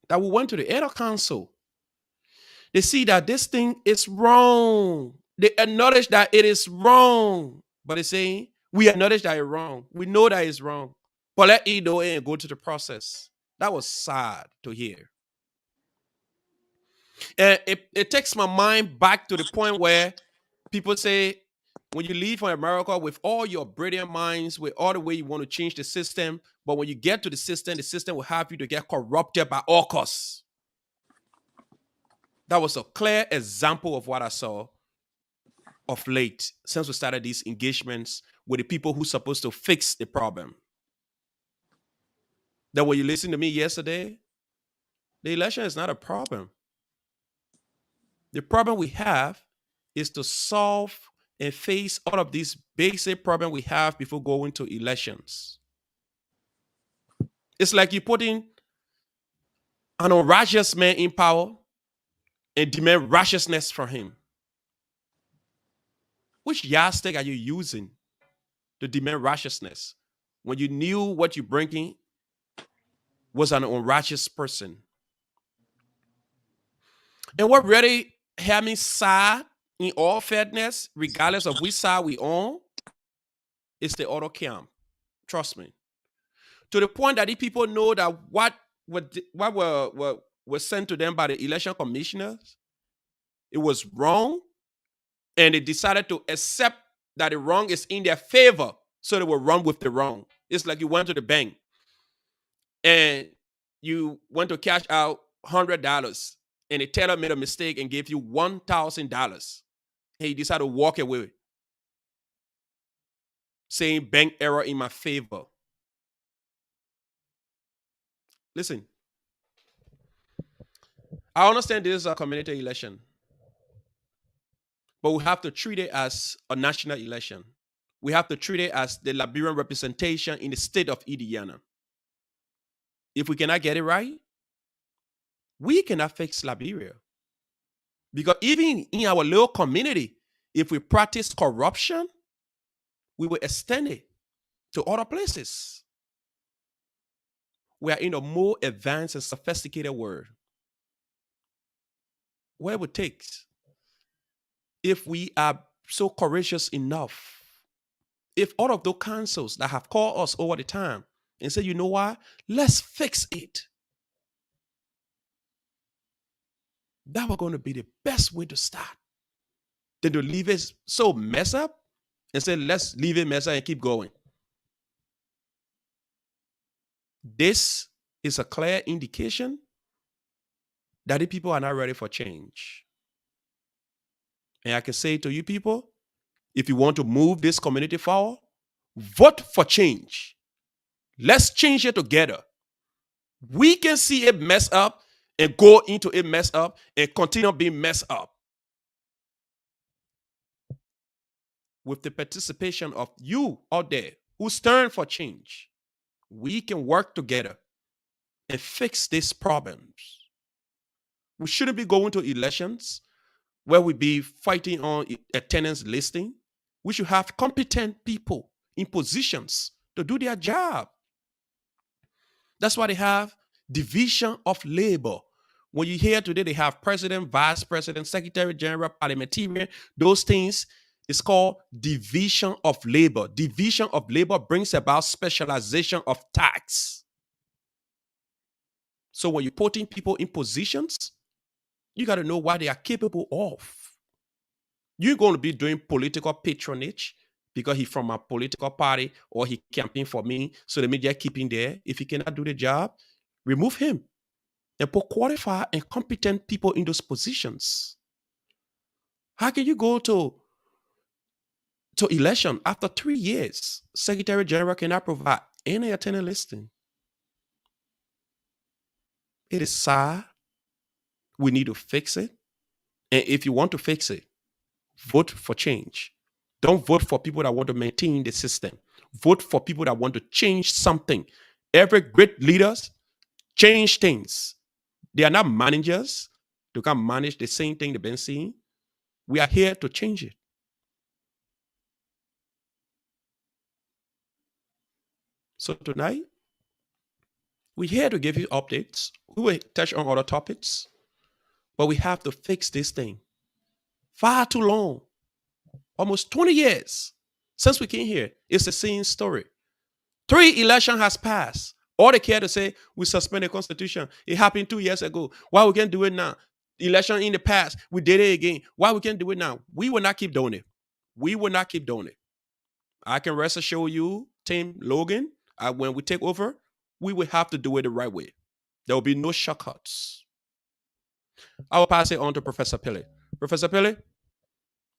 that we went to the elder council. They see that this thing is wrong. They acknowledge that it is wrong. But they say, we acknowledge that it's wrong. We know that it's wrong. But let it go and go to the process. That was sad to hear. And it takes my mind back to the point where people say, when you leave from America with all your brilliant minds, with all the way you want to change the system, but when you get to the system will have you to get corrupted by all costs. That was a clear example of what I saw of late since we started these engagements with the people who are supposed to fix the problem. That when you listened to me yesterday, the election is not a problem. The problem we have is to solve and face all of these basic problems we have before going to elections. It's like you putting an unrighteous man in power and demand righteousness from him. Which yardstick are you using to demand righteousness when you knew what you're bringing was an unrighteous person? And what really had me sad in all fairness, regardless of which side we on, is the auto camp. Trust me. To the point that the people know that what was sent to them by the election commissioners, it was wrong, and they decided to accept that the wrong is in their favor, so they will run with the wrong. It's like you went to the bank and you went to cash out $100, and the teller made a mistake and gave you $1,000. And he decided to walk away, saying bank error in my favor. Listen, I understand this is a community election, but we have to treat it as a national election. We have to treat it as the Liberian representation in the state of Indiana. If we cannot get it right, we cannot fix Liberia. Because even in our little community, if we practice corruption, we will extend it to other places. We are in a more advanced and sophisticated world. What it would take, if we are so courageous enough, if all of those councils that have called us over the time and said, you know what, let's fix it. That was going to be the best way to start. Then to leave it so mess up and say, let's leave it mess up and keep going. This is a clear indication that the people are not ready for change. And I can say to you people, if you want to move this community forward, vote for change. Let's change it together. We can see it mess up and go into it mess up and continue being messed up. With the participation of you out there who stand for change, we can work together and fix these problems. We shouldn't be going to elections where we be fighting on attendance listing We should have competent people in positions to do their job. That's why they have division of labor. When you hear today, they have president, vice president, secretary general, parliamentarian, those things is called division of labor. Division of labor brings about specialization of tasks. So when you're putting people in positions, you got to know what they are capable of. You're going to be doing political patronage because he's from a political party or he camping for me, so the media keep him there. If he cannot do the job, remove him and put qualified and competent people in those positions. How can you go to election after 3 years? Secretary General cannot provide any attendance listing. It is sad. We need to fix it. And if you want to fix it, vote for change. Don't vote for people that want to maintain the system. Vote for people that want to change something. Every great leaders change things. They are not managers. They can't manage the same thing they've been seeing. We are here to change it. So tonight, we're here to give you updates. We will touch on other topics, but we have to fix this thing. Far too long. Almost 20 years since we came here. It's the same story. 3 elections has passed. All they care to say, we suspend the constitution. It happened 2 years ago. Why we can't do it now? Election in the past, we did it again. Why we can't do it now? We will not keep doing it. We will not keep doing it. I can rest assure you, Team Logan, when we take over, we will have to do it the right way. There will be no shortcuts. I will pass it on to Professor Pele. Professor Pele,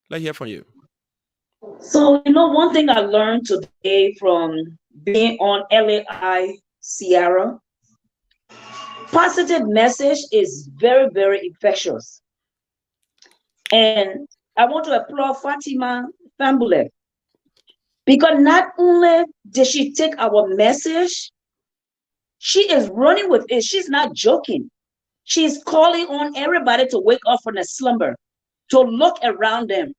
let's hear from you. So, one thing I learned today from being on LAI Sierra, positive message is very, very infectious. And I want to applaud Fatima Fambule, because not only did she take our message, she is running with it. She's not joking. She's calling on everybody to wake up from the slumber, to look around them.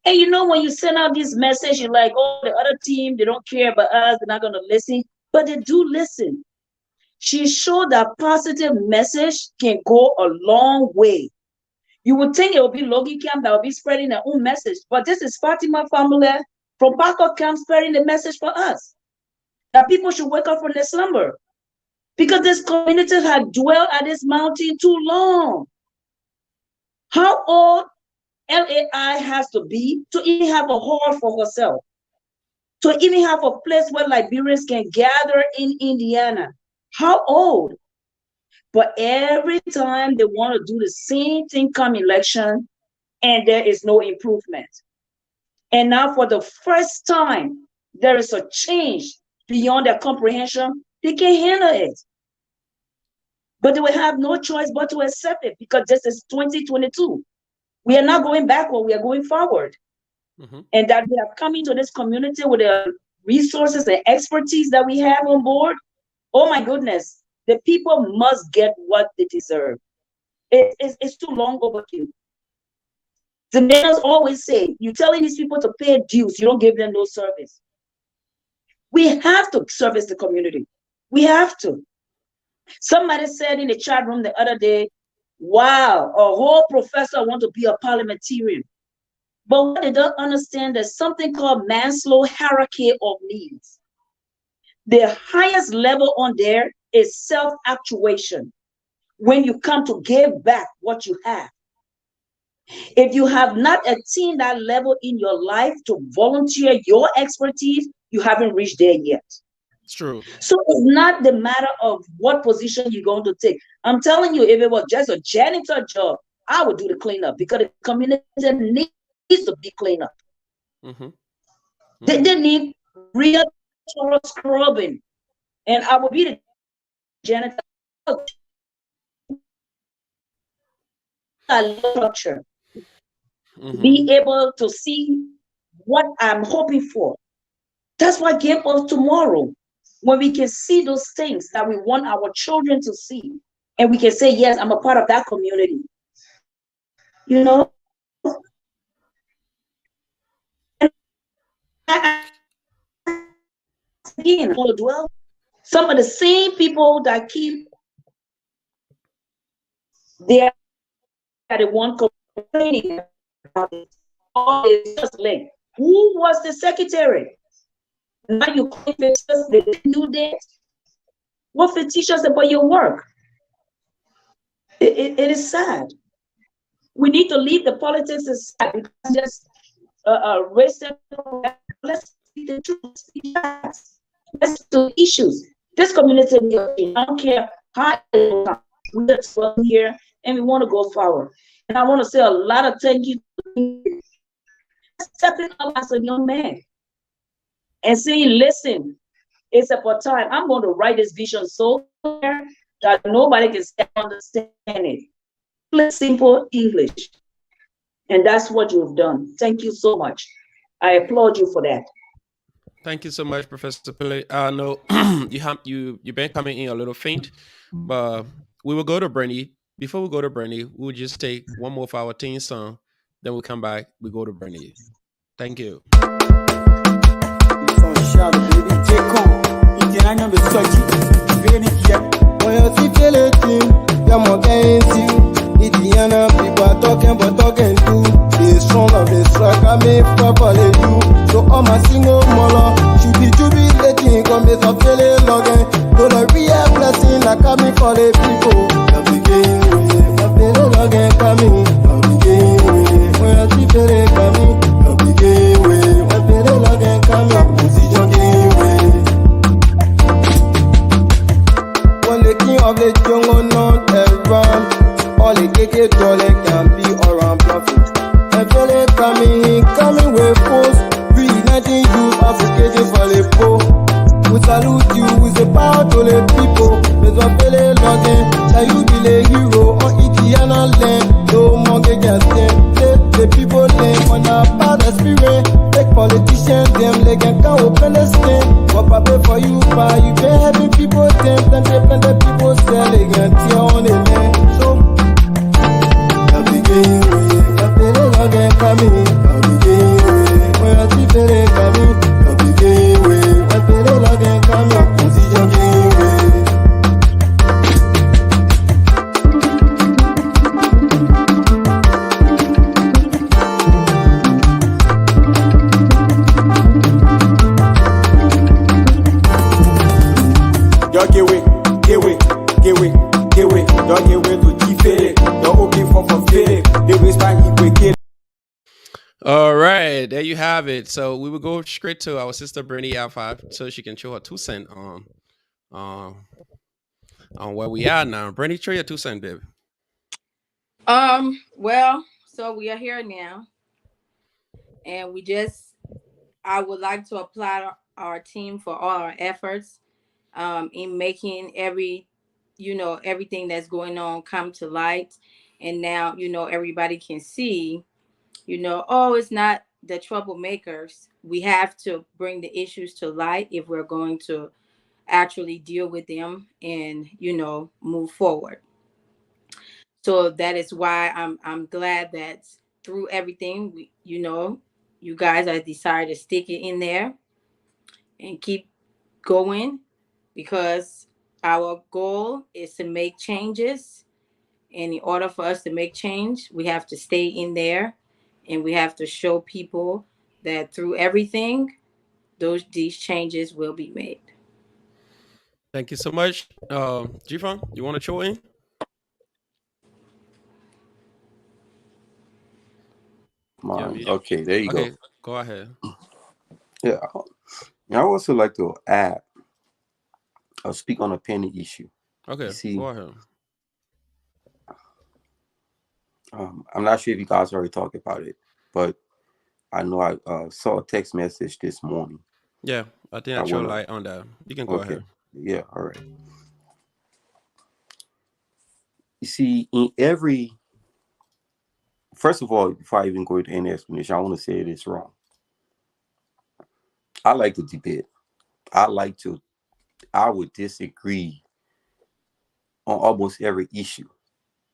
And when you send out this message, you're like, oh, the other team, they don't care about us, they're not going to listen. But they do listen. She showed that positive message can go a long way. You would think it would be Logan Camp that would be spreading their own message. But this is Fatima Family from Parker Camp spreading the message for us, that people should wake up from their slumber. Because this community had dwelled at this mountain too long. How old LAI has to be to even have a hall for herself, to even have a place where Liberians can gather in Indiana? How old? But every time they want to do the same thing come election, and there is no improvement. And now for the first time, there is a change beyond their comprehension. They can't handle it. But they will have no choice but to accept it, because this is 2022. We are not going backward, we are going forward. Mm-hmm. And that we have come into this community with the resources and expertise that we have on board. Oh my goodness, the people must get what they deserve. It's too long overdue. The mayors always say, you're telling these people to pay dues, you don't give them no service. We have to service the community. We have to. Somebody said in the chat room the other day, wow, a whole professor want to be a parliamentarian. But what they don't understand, there's something called Maslow's hierarchy of needs. The highest level on there is self-actuation. When you come to give back what you have. If you have not attained that level in your life to volunteer your expertise, you haven't reached there yet. It's true. So it's not the matter of what position you're going to take. I'm telling you, if it was just a janitor job, I would do the cleanup, because the community needs to be cleaned up. Mm-hmm. Mm-hmm. They need real thorough scrubbing. And I will be the janitor. Structure. Mm-hmm. Be able to see what I'm hoping for. That's what gave us tomorrow. When we can see those things that we want our children to see, and we can say, yes, I'm a part of that community. And Again, I want to dwell. Some of the same people that keep they are the one complaining about it. All is just linked. Who was the secretary? Now you claim fictitious, they didn't do that. What fictitious about your work? It is sad. We need to leave the politics aside because just racism. Let's speak the truth. Let's speak facts. Let's speak to issues. This community will change. I don't care how it will come. We are well here and we want to go forward. And I want to say a lot of thank you to stepping up as a young man and saying, listen, it's about time. I'm going to write this vision so clear that nobody can understand it. Plain, simple English. And that's what you've done. Thank you so much. I applaud you for that. Thank you so much, Professor Pele. I know you've been coming in a little faint, but we will go to Bernie. Before we go to Bernie, we'll just take one more of our team song. Then we'll come back. We go to Bernie. Thank you. Indiana people are talking but talking too. The son of the strike I may properly do. So all my single mother should be jubilating. Come as a feeling Logan. So the real blessing like coming for the people. The beginning, my feeling Logan coming. The beginning, when I see feeling coming. The beginning, my feeling Logan coming. Position game way. When the king of the jungle not around. All the KK dollar can be around profit. And feeling coming with force. Reuniting you, advocating for the poor. We salute you with the power to the people. There's a feeling Logan, shall you be the hero on Indiana land? No more can stand. The people name on our bad spirit. Fake politicians, them they can open the skin. What I pay for you, buy you been having people tempt and they plenty people selling and tear on the man. So All right, there you have it. So we will go straight to our sister Bernie L5 so she can show her 2 cents um on where we are now. Bernie, show your 2 cents, baby. Well, so we are here now, and I would like to applaud our team for all our efforts in making everything that's going on come to light, and now everybody can see, oh, it's not the troublemakers. We have to bring the issues to light if we're going to actually deal with them and move forward. So that is why I'm glad that through everything you guys have decided to stick it in there and keep going, because our goal is to make changes. And in order for us to make change, we have to stay in there, and we have to show people that through everything, these changes will be made. Thank you so much. G-Fun, you want to show in? Okay, there you go. Go ahead. Yeah, I also like to add or speak on a penny issue. Okay, go ahead. I'm not sure if you guys already talked about it, but I know I saw a text message this morning. Yeah, I think I show light on that. You can go ahead. Yeah, all right. You see, first of all, before I even go into any explanation, I want to say this wrong. I like to debate. I would disagree on almost every issue,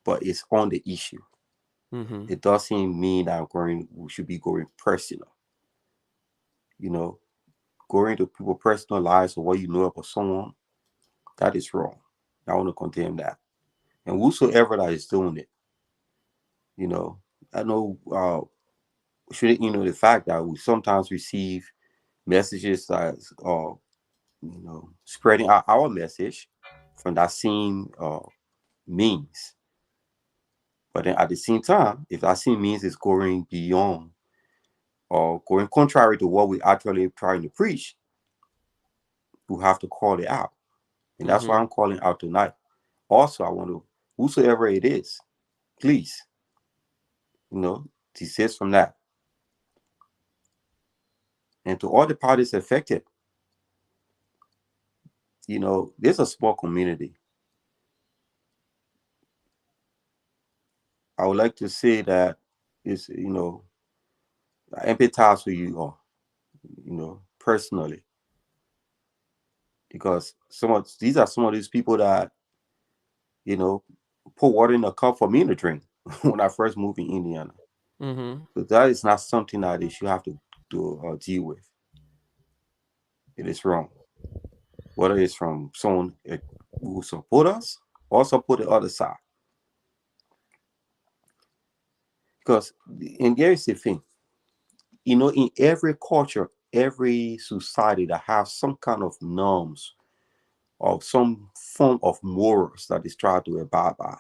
but it's on the issue. Mm-hmm. It doesn't mean that we should be going personal. you know, going into people's personal lives or what you know about someone, that is wrong. I want to condemn that. And whosoever that is doing it, you know, I know, shouldn't you know the fact that we sometimes receive messages that spreading our message from that same means. But then at the same time, if that same means is going beyond or going contrary to what we actually trying to preach, we have to call it out. And that's why Mm-hmm. I'm calling out tonight. Also, I want to, whosoever it is, please, desist from that. And to all the parties affected, there's a small community. I would like to say that is, I empathize with you all, personally, because these are some of these people that, you know, put water in a cup for me to drink when I first moved in Indiana. Mm-hmm. So that is not something that they should have to deal with. It is wrong. Whether it's from someone who support us or support the other side. Because, and there is the thing, in every culture, every society that has some kind of norms or some form of morals that is trying to abide by,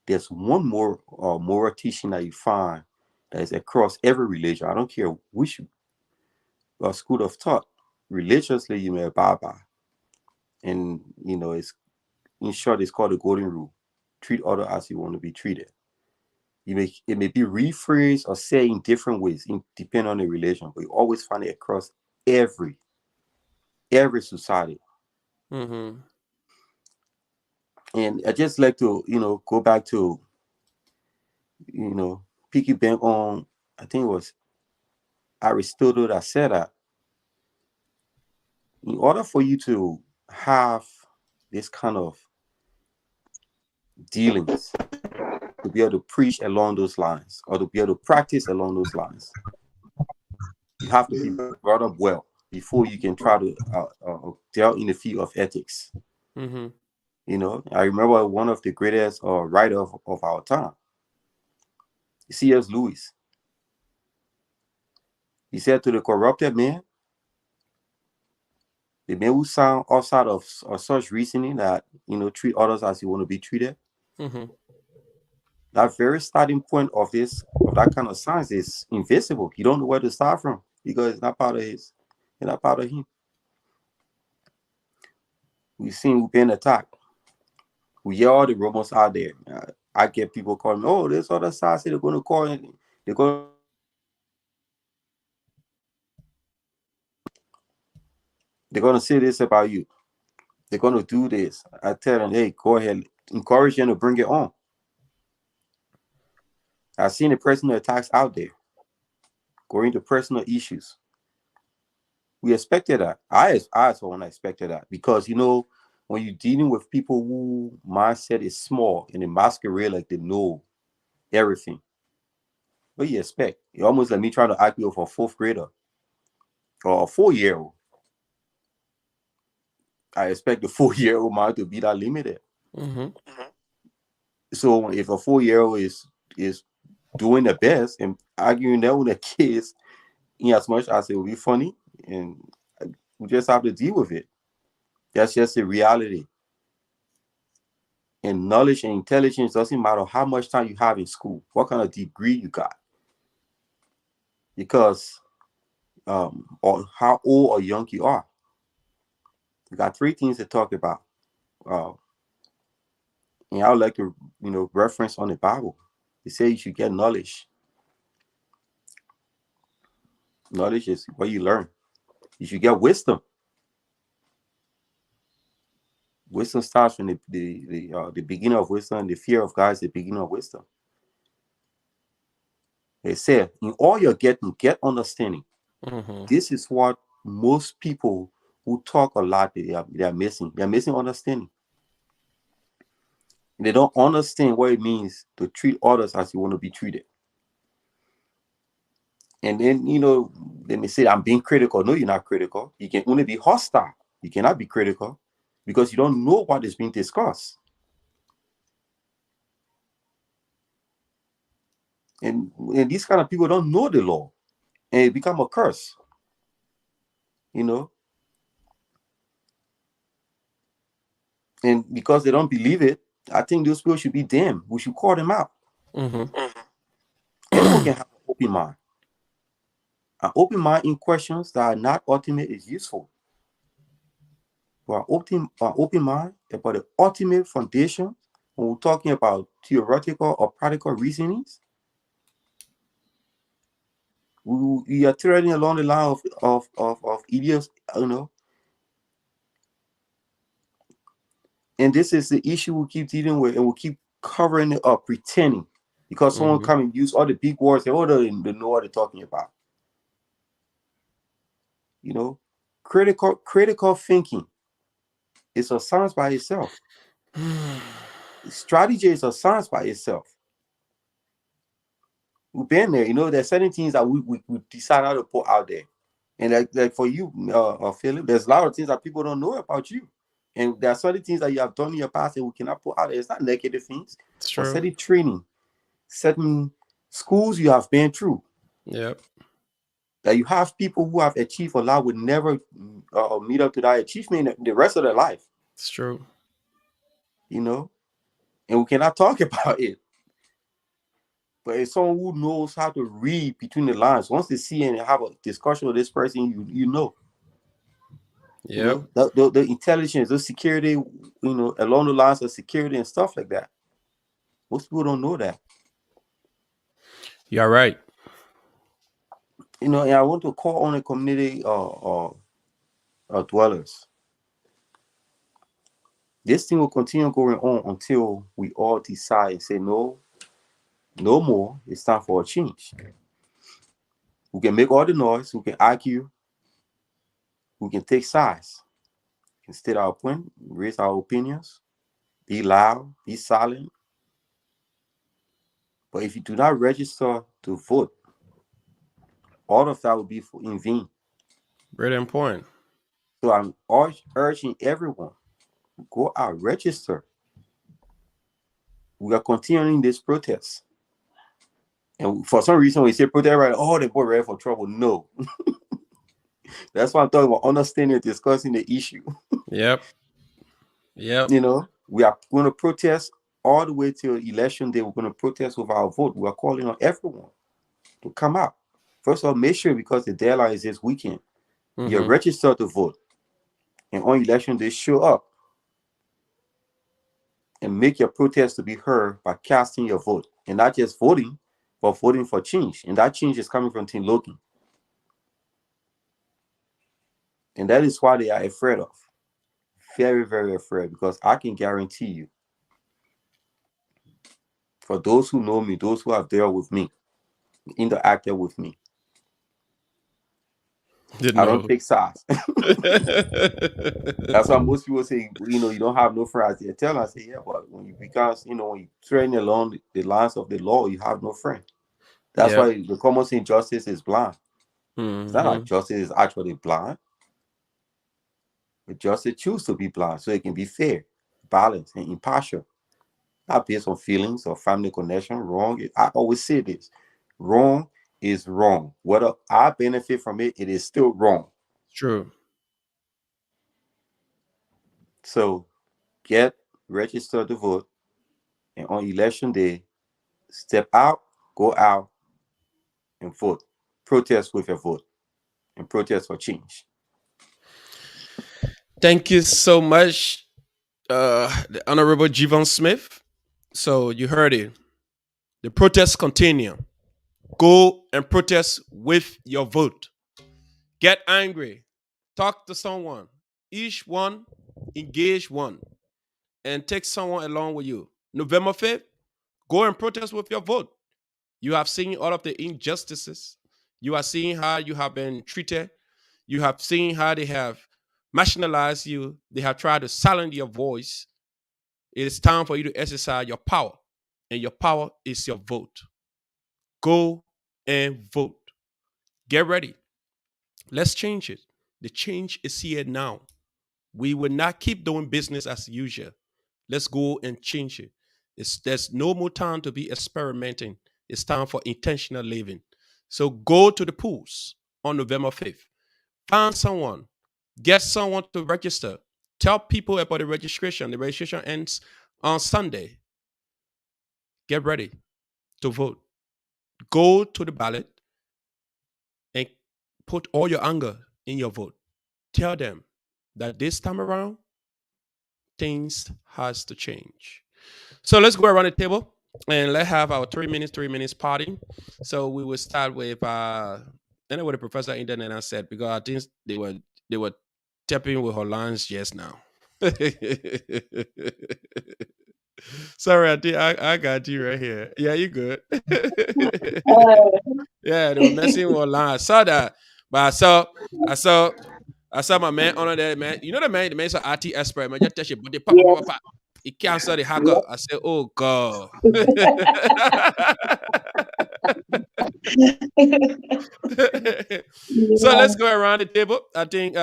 there's one more moral teaching that you find that is across every religion. I don't care which school of thought, religiously you may abide by. And, it's in short, it's called the golden rule. Treat other as you want to be treated. It may be rephrased or said in different ways, depending on the religion, but you always find it across every society. Mm-hmm. And I just like to, go back to, piggyback on, I think it was Aristotle that said that in order for you to have this kind of dealings, to be able to preach along those lines or to be able to practice along those lines, you have to be brought up well before you can try to deal in the field of ethics. Mm-hmm. I remember one of the greatest writer of our time, C.S. Lewis. He said to the corrupted man, the man who sound outside of such reasoning that treat others as you want to be treated. Mm-hmm. That very starting point of that kind of science is invisible. You don't know where to start from because it's not part of it's not part of him. We've seen we've been attacked. We hear all the rumors out there. I get people calling, oh, this other side say they're going to call it. They're going they're going to say this about you. They're going to do this. I tell them, hey, go ahead, encourage them to bring it on. I've seen the personal attacks out there, going to personal issues. We expected that. I for one expected that because when you're dealing with people who mindset is small and they masquerade like they know everything, what do you expect? It's almost like me trying to argue with a fourth grader or a 4-year-old. I expect the 4-year-old mind to be that limited. Mm-hmm. So if a 4-year-old is doing the best and arguing that with the kids, in as much as it will be funny, and we just have to deal with it. That's just the reality. And knowledge and intelligence doesn't matter how much time you have in school, what kind of degree you got, because or how old or young you are. We got 3 things to talk about. Uh, and I would like to, reference on the Bible. It says you should get knowledge. Knowledge is what you learn. You should get wisdom. Wisdom starts from the beginning of wisdom. The fear of God is the beginning of wisdom. It said, in all you're getting, get understanding. Mm-hmm. This is what most people who talk a lot, they are missing. They're missing understanding. They don't understand what it means to treat others as you want to be treated. And then, they may say, I'm being critical. No, you're not critical. You can only be hostile. You cannot be critical because you don't know what is being discussed. And these kind of people don't know the law. And it become a curse. And because they don't believe it, I think those people should be damned. We should call them out. Mm-hmm. Everyone can have an open mind. An open mind in questions that are not ultimate is useful. But an open mind about the ultimate foundation, when we're talking about theoretical or practical reasonings, we are treading along the line of idiots, And this is the issue we keep dealing with, and we keep covering it up, pretending. Because someone Mm-hmm. come and use all the big words, they know what they're talking about. Critical thinking is a science by itself. Strategy is a science by itself. We've been there. There's certain things that we decide how to put out there. And like for you, Philip, there's a lot of things that people don't know about you. And there are certain things that you have done in your past and we cannot put out there. It's not negative things. It's Or true. certain training, certain schools you have been through. Yep. That you have people who have achieved a lot would never meet up to that achievement the rest of their life. It's true. And we cannot talk about it. But it's someone who knows how to read between the lines. Once they see and have a discussion with this person, you know. Yep. The intelligence, the security, along the lines of security and stuff like that. Most people don't know that. You're right. And I want to call on the community dwellers. This thing will continue going on until we all decide and say no more. It's time for a change. We can make all the noise. We can argue. We can take sides. We can state our point, raise our opinions, be loud, be silent. But if you do not register to vote, all of that will be in vain. Very important. So I'm urging everyone, go out, register. We are continuing this protest. And for some reason, we say protest, right? Oh, the boy ready for trouble. No. That's why I'm talking about understanding and discussing the issue. Yep. Yep. We are going to protest all the way till election day. We're going to protest with our vote. We are calling on everyone to come out. First of all, make sure, because the deadline is this weekend, you're Mm-hmm. registered to vote. And on election day, show up and make your protest to be heard by casting your vote. And not just voting, but voting for change. And that change is coming from Team Logan. And that is why they are afraid of. Very, very afraid. Because I can guarantee you, for those who know me, those who have dealt with me, interacted with me, I don't take sides. That's why most people say, you don't have no friends. They tell us, yeah, but when you when you train along the lines of the law, you have no friend. That's Yep. why the common saying justice is blind. It's not like Mm-hmm. justice is actually blind. But justice chooses to be blind so it can be fair, balanced, and impartial. Not based on feelings or family connection. Wrong. I always say this. Wrong is wrong. Whether I benefit from it, it is still wrong. True. So get registered to vote. And on election day, step out, go out, and vote. Protest with your vote. And protest for change. Thank you so much, the Honorable Jivon Smith. So you heard it. The protests continue. Go and protest with your vote. Get angry. Talk to someone. Each one engage one and take someone along with you. November 5th, go and protest with your vote. You have seen all of the injustices. You are seeing how you have been treated. You have seen how they have marginalized you. They have tried to silence your voice. It is time for you to exercise your power, and your power is your vote. Go and vote. Get ready. Let's change it. The change is here now. We will not keep doing business as usual. Let's go and change it. There's no more time to be experimenting. It's time for intentional living. So go to the pools on November 5th. Find someone. Get someone to register. Tell people about the registration. The registration ends on Sunday. Get ready to vote. Go to the ballot and put all your anger in your vote. Tell them that this time around, things has to change. So let's go around the table and let's have our 3 minutes party. So we will start with I know what the professor internet said because I think they were tapping with her lines just now. Sorry, I got you right here. Yeah, you good. Yeah, they were messing with her lines. I saw that, but I saw my man on there, man. You know the man's an IT expert, man. Just touch it, but they pop, pop, pop, Yes. pop. He canceled the hacker. I said, oh God. So let's go around the table. I think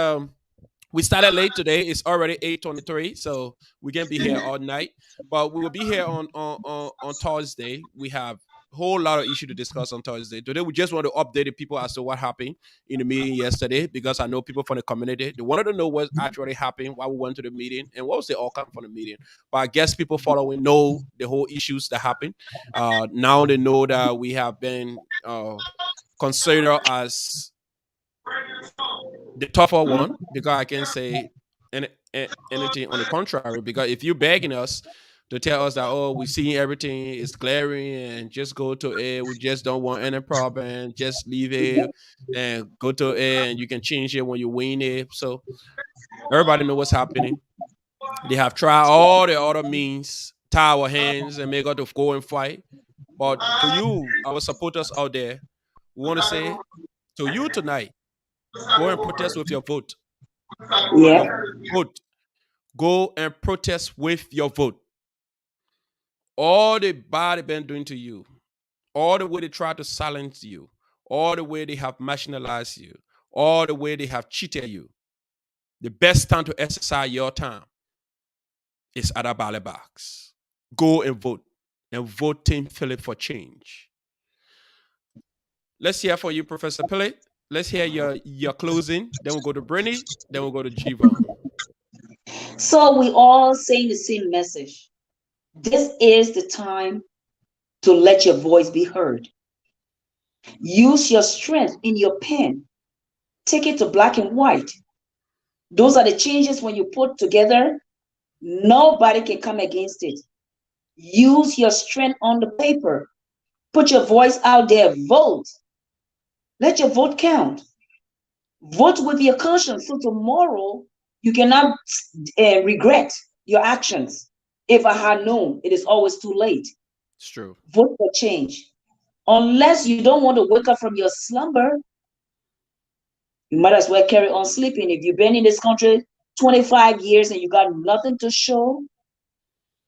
we started late today. It's already 8:23, so we can be here all night. But we will be here on Thursday. We have a whole lot of issue to discuss on Thursday. Today we just want to update the people as to what happened in the meeting yesterday because I know people from the community they wanted to know what actually happened, why we went to the meeting, and what was the outcome from the meeting. But I guess people following know the whole issues that happened. Now they know that we have been considered as the tougher one because I can say anything on the contrary. Because if you're begging us to tell us that we see everything is glaring and just go to it, we just don't want any problem, just leave it and go to it, and you can change it when you win it. So everybody know what's happening. They have tried all the other means, tie our hands and make us to go and fight. But to you, our supporters out there, we want to say to you tonight, go and protest with your vote. Yeah. Your vote. Go and protest with your vote. All the bad they've been doing to you, all the way they try to silence you, all the way they have marginalized you, all the way they have cheated you, the best time to exercise your time is at a ballot box. Go and vote. And vote Team Philip for change. Let's hear from you, Professor Philip. Let's hear your closing. Then we'll go to Brittany. Then we'll go to Jivon. So we all saying the same message. This is the time to let your voice be heard. Use your strength in your pen. Take it to black and white. Those are the changes when you put together. Nobody can come against it. Use your strength on the paper. Put your voice out there. Vote. Let your vote count. Vote with your conscience so tomorrow you cannot regret your actions. If I had known, it is always too late. It's true. Vote for change. Unless you don't want to wake up from your slumber, you might as well carry on sleeping. If you've been in this country 25 years and you got nothing to show,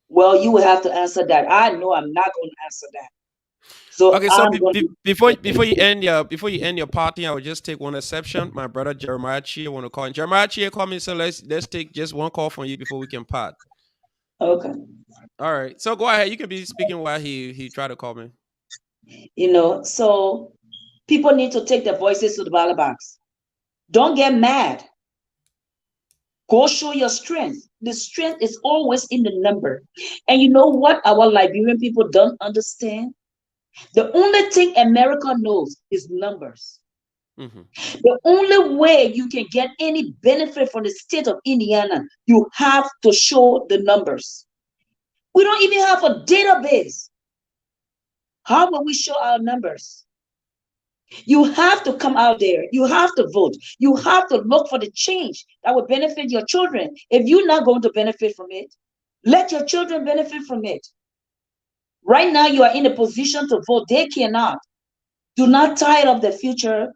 well, you will have to answer that. I know I'm not going to answer that. So Okay, so I'm going to before you end your party, I will just take one exception. My brother Jeremiah Chia want to call in. Jeremiah Chia call me, so let's take just one call from you before we can part. okay. All right, so go ahead. You can be speaking while he tried to call me. So people need to take their voices to the ballot box. Don't get mad. Go show your strength. The strength is always in the number. And you know what our Liberian people don't understand? The only thing America knows is numbers. Mm-hmm. The only way you can get any benefit from the state of Indiana, you have to show the numbers. We don't even have a database. How will we show our numbers? You have to come out there. You have to vote. You have to look for the change that will benefit your children. If you're not going to benefit from it, let your children benefit from it. Right now, you are in a position to vote. They cannot. Do not tie up the future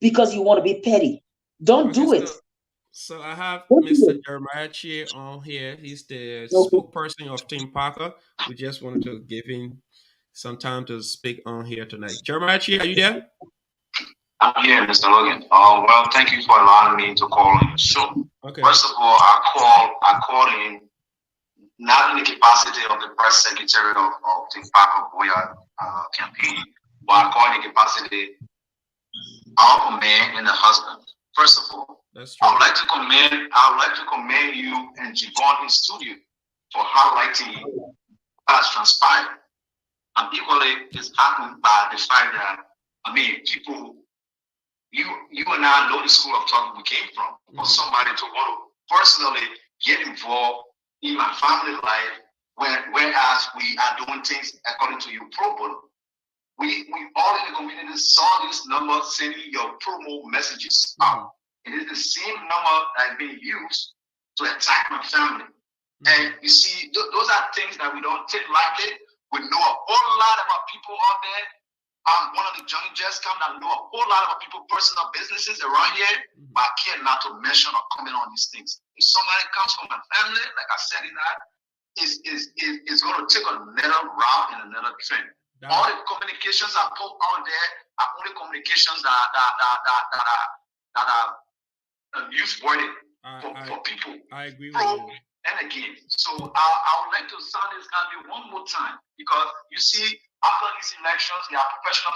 because you want to be petty. Don't Okay, do it. so I have Don't do Mr. it. Jeremiah Chia on here. He's the Okay. spokesperson of Team Parker. We just wanted to give him some time to speak on here tonight. Jeremiah Chia, are you there? I'm here, Mr. Logan. Well, thank you for allowing me to call on your show. Okay. First of all, I called in not in the capacity of the press secretary of the Papa Boya campaign, but I called in the capacity of a man and a husband. First of all, that's true. I would like to commend you and Jivon in studio for highlighting what has transpired. And equally, it's happened by the fact that people. You and I know the school of thought we came from. For somebody to want to personally get involved in my family life, whereas we are doing things according to your pro bono. We all in the community saw this number sending your promo messages out. It is the same number that is being used to attack my family. And you see, those are things that we don't take lightly. We know a whole lot about people out there. I'm one of the young just come that know a whole lot about people, personal businesses around here, but I care not to mention or comment on these things. If somebody comes from my family, like I said in that, is going to take another route and another trend. All the communications I put out there are only communications that are newsworthy for people. I agree with you. And again, so I would like to sound this candidate one more time, because you see, after these elections, there are professional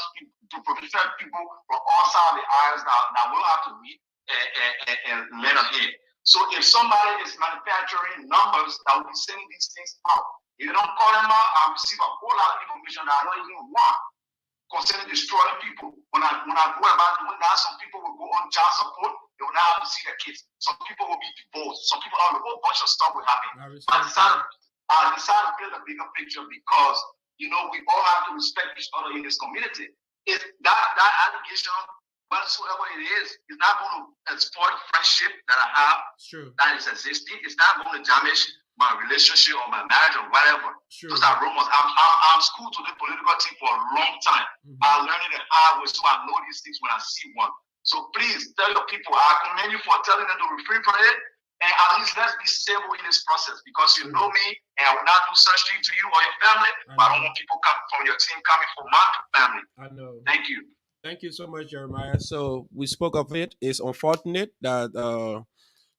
people from all sides of the aisles that will have to meet and lend a hand. So if somebody is manufacturing numbers that will be sending these things out, if you don't call them out, I receive a whole lot of information that I don't even want concerning destroying people. When I go about doing that, some people will go on child support. They will not have to see their kids. Some people will be divorced. Some people, a whole bunch of stuff will happen. I decided to build a bigger picture because, we all have to respect each other in this community. If that allegation, whatsoever it is not going to spoil friendship that I have that is existing. It's not going to damage my relationship or my marriage or whatever. Those are rumors. I'm schooled to the political team for a long time. I learned it the hard way, so I know these things when I see one. So please tell your people, I commend you for telling them to refrain from it. And at least let's be civil in this process, because you know me, and I will not do such thing to you or your family. But I don't want people coming from your team coming from my family. I know. Thank you. Thank you so much, Jeremiah. So we spoke of it. It's unfortunate that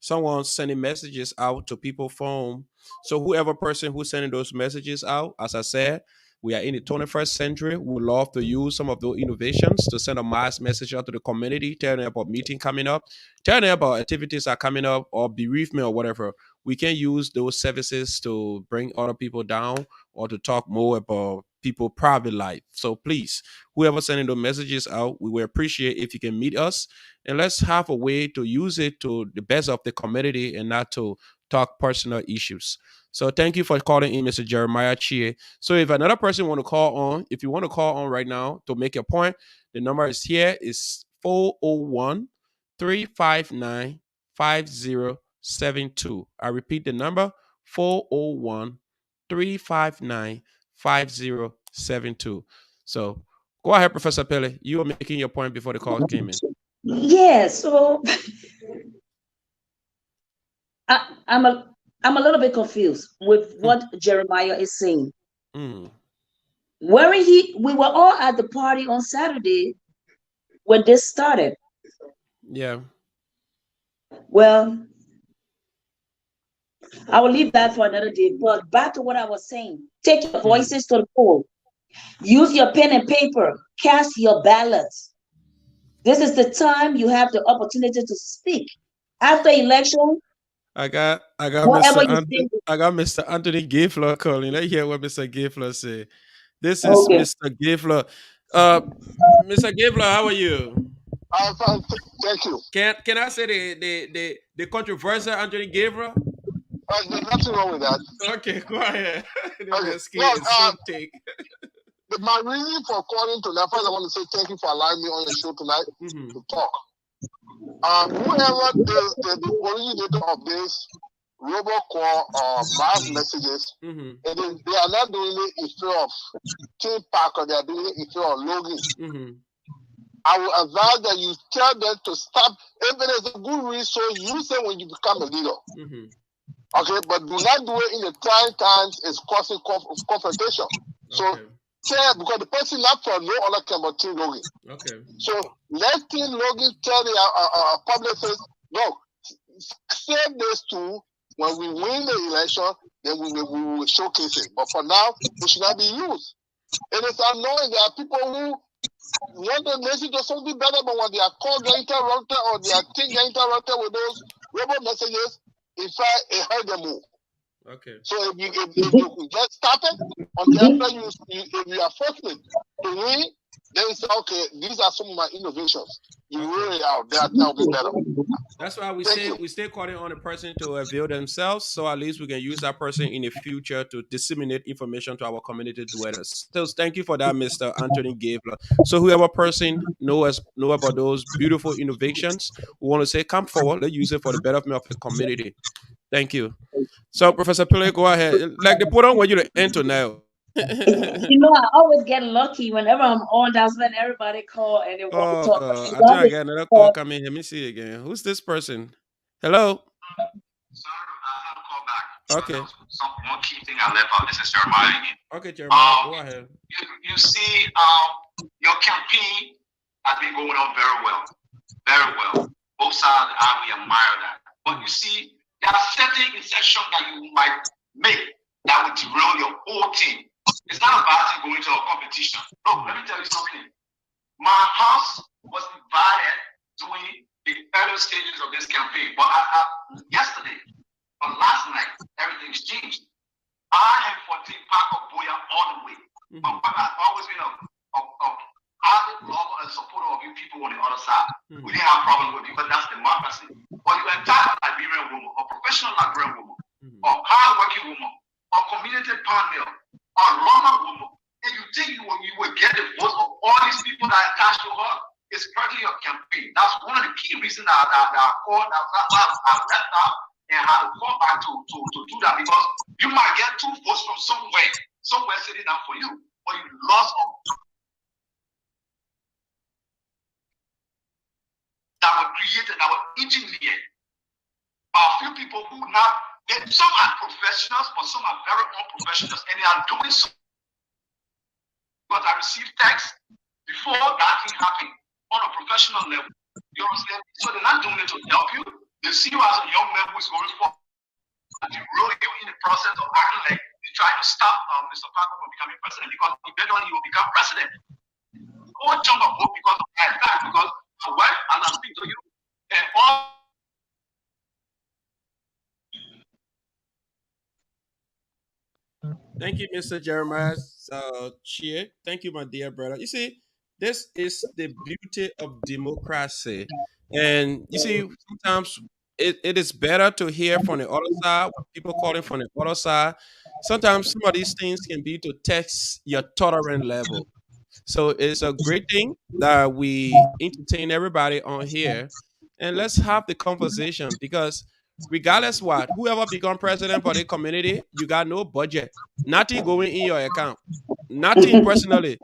someone sending messages out to people from. So whoever person who's sending those messages out, as I said, we are in the 21st century. We would love to use some of those innovations to send a mass message out to the community, telling them about meeting coming up, telling them about activities are coming up, or bereavement or whatever. We can use those services to bring other people down or to talk more about people private life. So please, whoever sending those messages out, we will appreciate if you can meet us, and let's have a way to use it to the best of the community and not to talk personal issues. So thank you for calling in, Mr. Jeremiah Chie. So if another person want to call on, if you want to call on right now to make a point, the number is here is 401-359-5072. I repeat the number, 401-359-5072. So go ahead, Professor Pele. You were making your point before the call came in. Yeah, so I'm a little bit confused with what Jeremiah is saying. We were all at the party on Saturday when this started. Yeah. Well, I will leave that for another day. But back to what I was saying. Take your voices to the poll. Use your pen and paper. Cast your ballots. This is the time you have the opportunity to speak. After election, I got Mr. Anthony Gayflor calling. Let's hear what Mr. Gayflor say. This is Mr. Gayflor. Mr. Gayflor, how are you? I'm fine, thank you. Can I say the controversial Anthony Gayflor? There's nothing wrong with that. Okay, go ahead. My reason for calling tonight, first I want to say thank you for allowing me on your show tonight to talk. Whoever is the originator of this robocall or mass messages, they are not doing it in fear of King Parker, they are doing it in fear of Logan. I will advise that you tell them to stop. If it is a good resource, use it when you become a leader. Okay, but do not do it in the trying times. It's causing confrontation. So tell, because the person not for no other can but Team Logan. Okay. So let Team Logan tell the publicist, no, save this too. When we win the election, then we will showcase it. But for now, it should not be used. And it's annoying. There are people who want the message to something better, but when they are called getting interrupted or they are getting interrupted with those robot messages, in fact, it hurt them more. Okay. So if you get started, on the other if you are fortunate to win, then you say, okay, these are some of my innovations. You roll it out. That'll be better. That's why we stay calling on a person to avail themselves, so at least we can use that person in the future to disseminate information to our community dwellers. So thank you for that, Mr. Anthony Gabler. So whoever person know about those beautiful innovations, we want to say, come forward, let's use it for the betterment of the community. Thank you. So Professor Pillay, go ahead. Like they put on what you to enter now. I always get lucky whenever I'm on. That's when everybody call and they want to talk. I think I got another call coming. Let me see again. Who's this person? Hello. Sir, I have a call back. Okay. One key thing I left out. This is Jeremiah again. Okay, Jeremiah, go ahead. You see, your campaign has been going on very well. Very well. Both sides, we admire that. But you see, there are certain insertions that you might make that will derail your whole team. It's not about going to a competition. Look, let me tell you something. My house was divided during the early stages of this campaign. But yesterday, or last night, everything's changed. I am for Team Paco Boya all the way. I've always been a avid lover and supporter of you people on the other side. We didn't have problems with you because that's democracy. But you attack a Liberian woman, a professional Liberian woman, a hard-working woman, a community panel, a Roma woman, and you think you will get the votes of all these people that are attached to her, it's partly your campaign. That's one of the key reasons that I called, I left out and had to call back to do that, because you might get 2 votes from somewhere sitting down for you, but you lost that were created, that were engineered by a few people who now, some are professionals, but some are very unprofessionals, and they are doing so. But I received text before that thing happened on a professional level. You understand? So they're not doing it to help you. They see you as a young man who is going forward. And they roll you in the process of acting like they're trying to stop Mr. Parker from becoming president, because eventually he will become president. Go jump a boat because of that fact, because my wife, and I speak to you, and all. Thank you, Mr. Jeremiah Cheer. Thank you, my dear brother. You see, this is the beauty of democracy. And you see, sometimes it is better to hear from the other side, when people calling from the other side. Sometimes some of these things can be to test your tolerant level. So it's a great thing that we entertain everybody on here, and let's have the conversation, because regardless what, whoever become president for the community, you got no budget, nothing going in your account, nothing personally.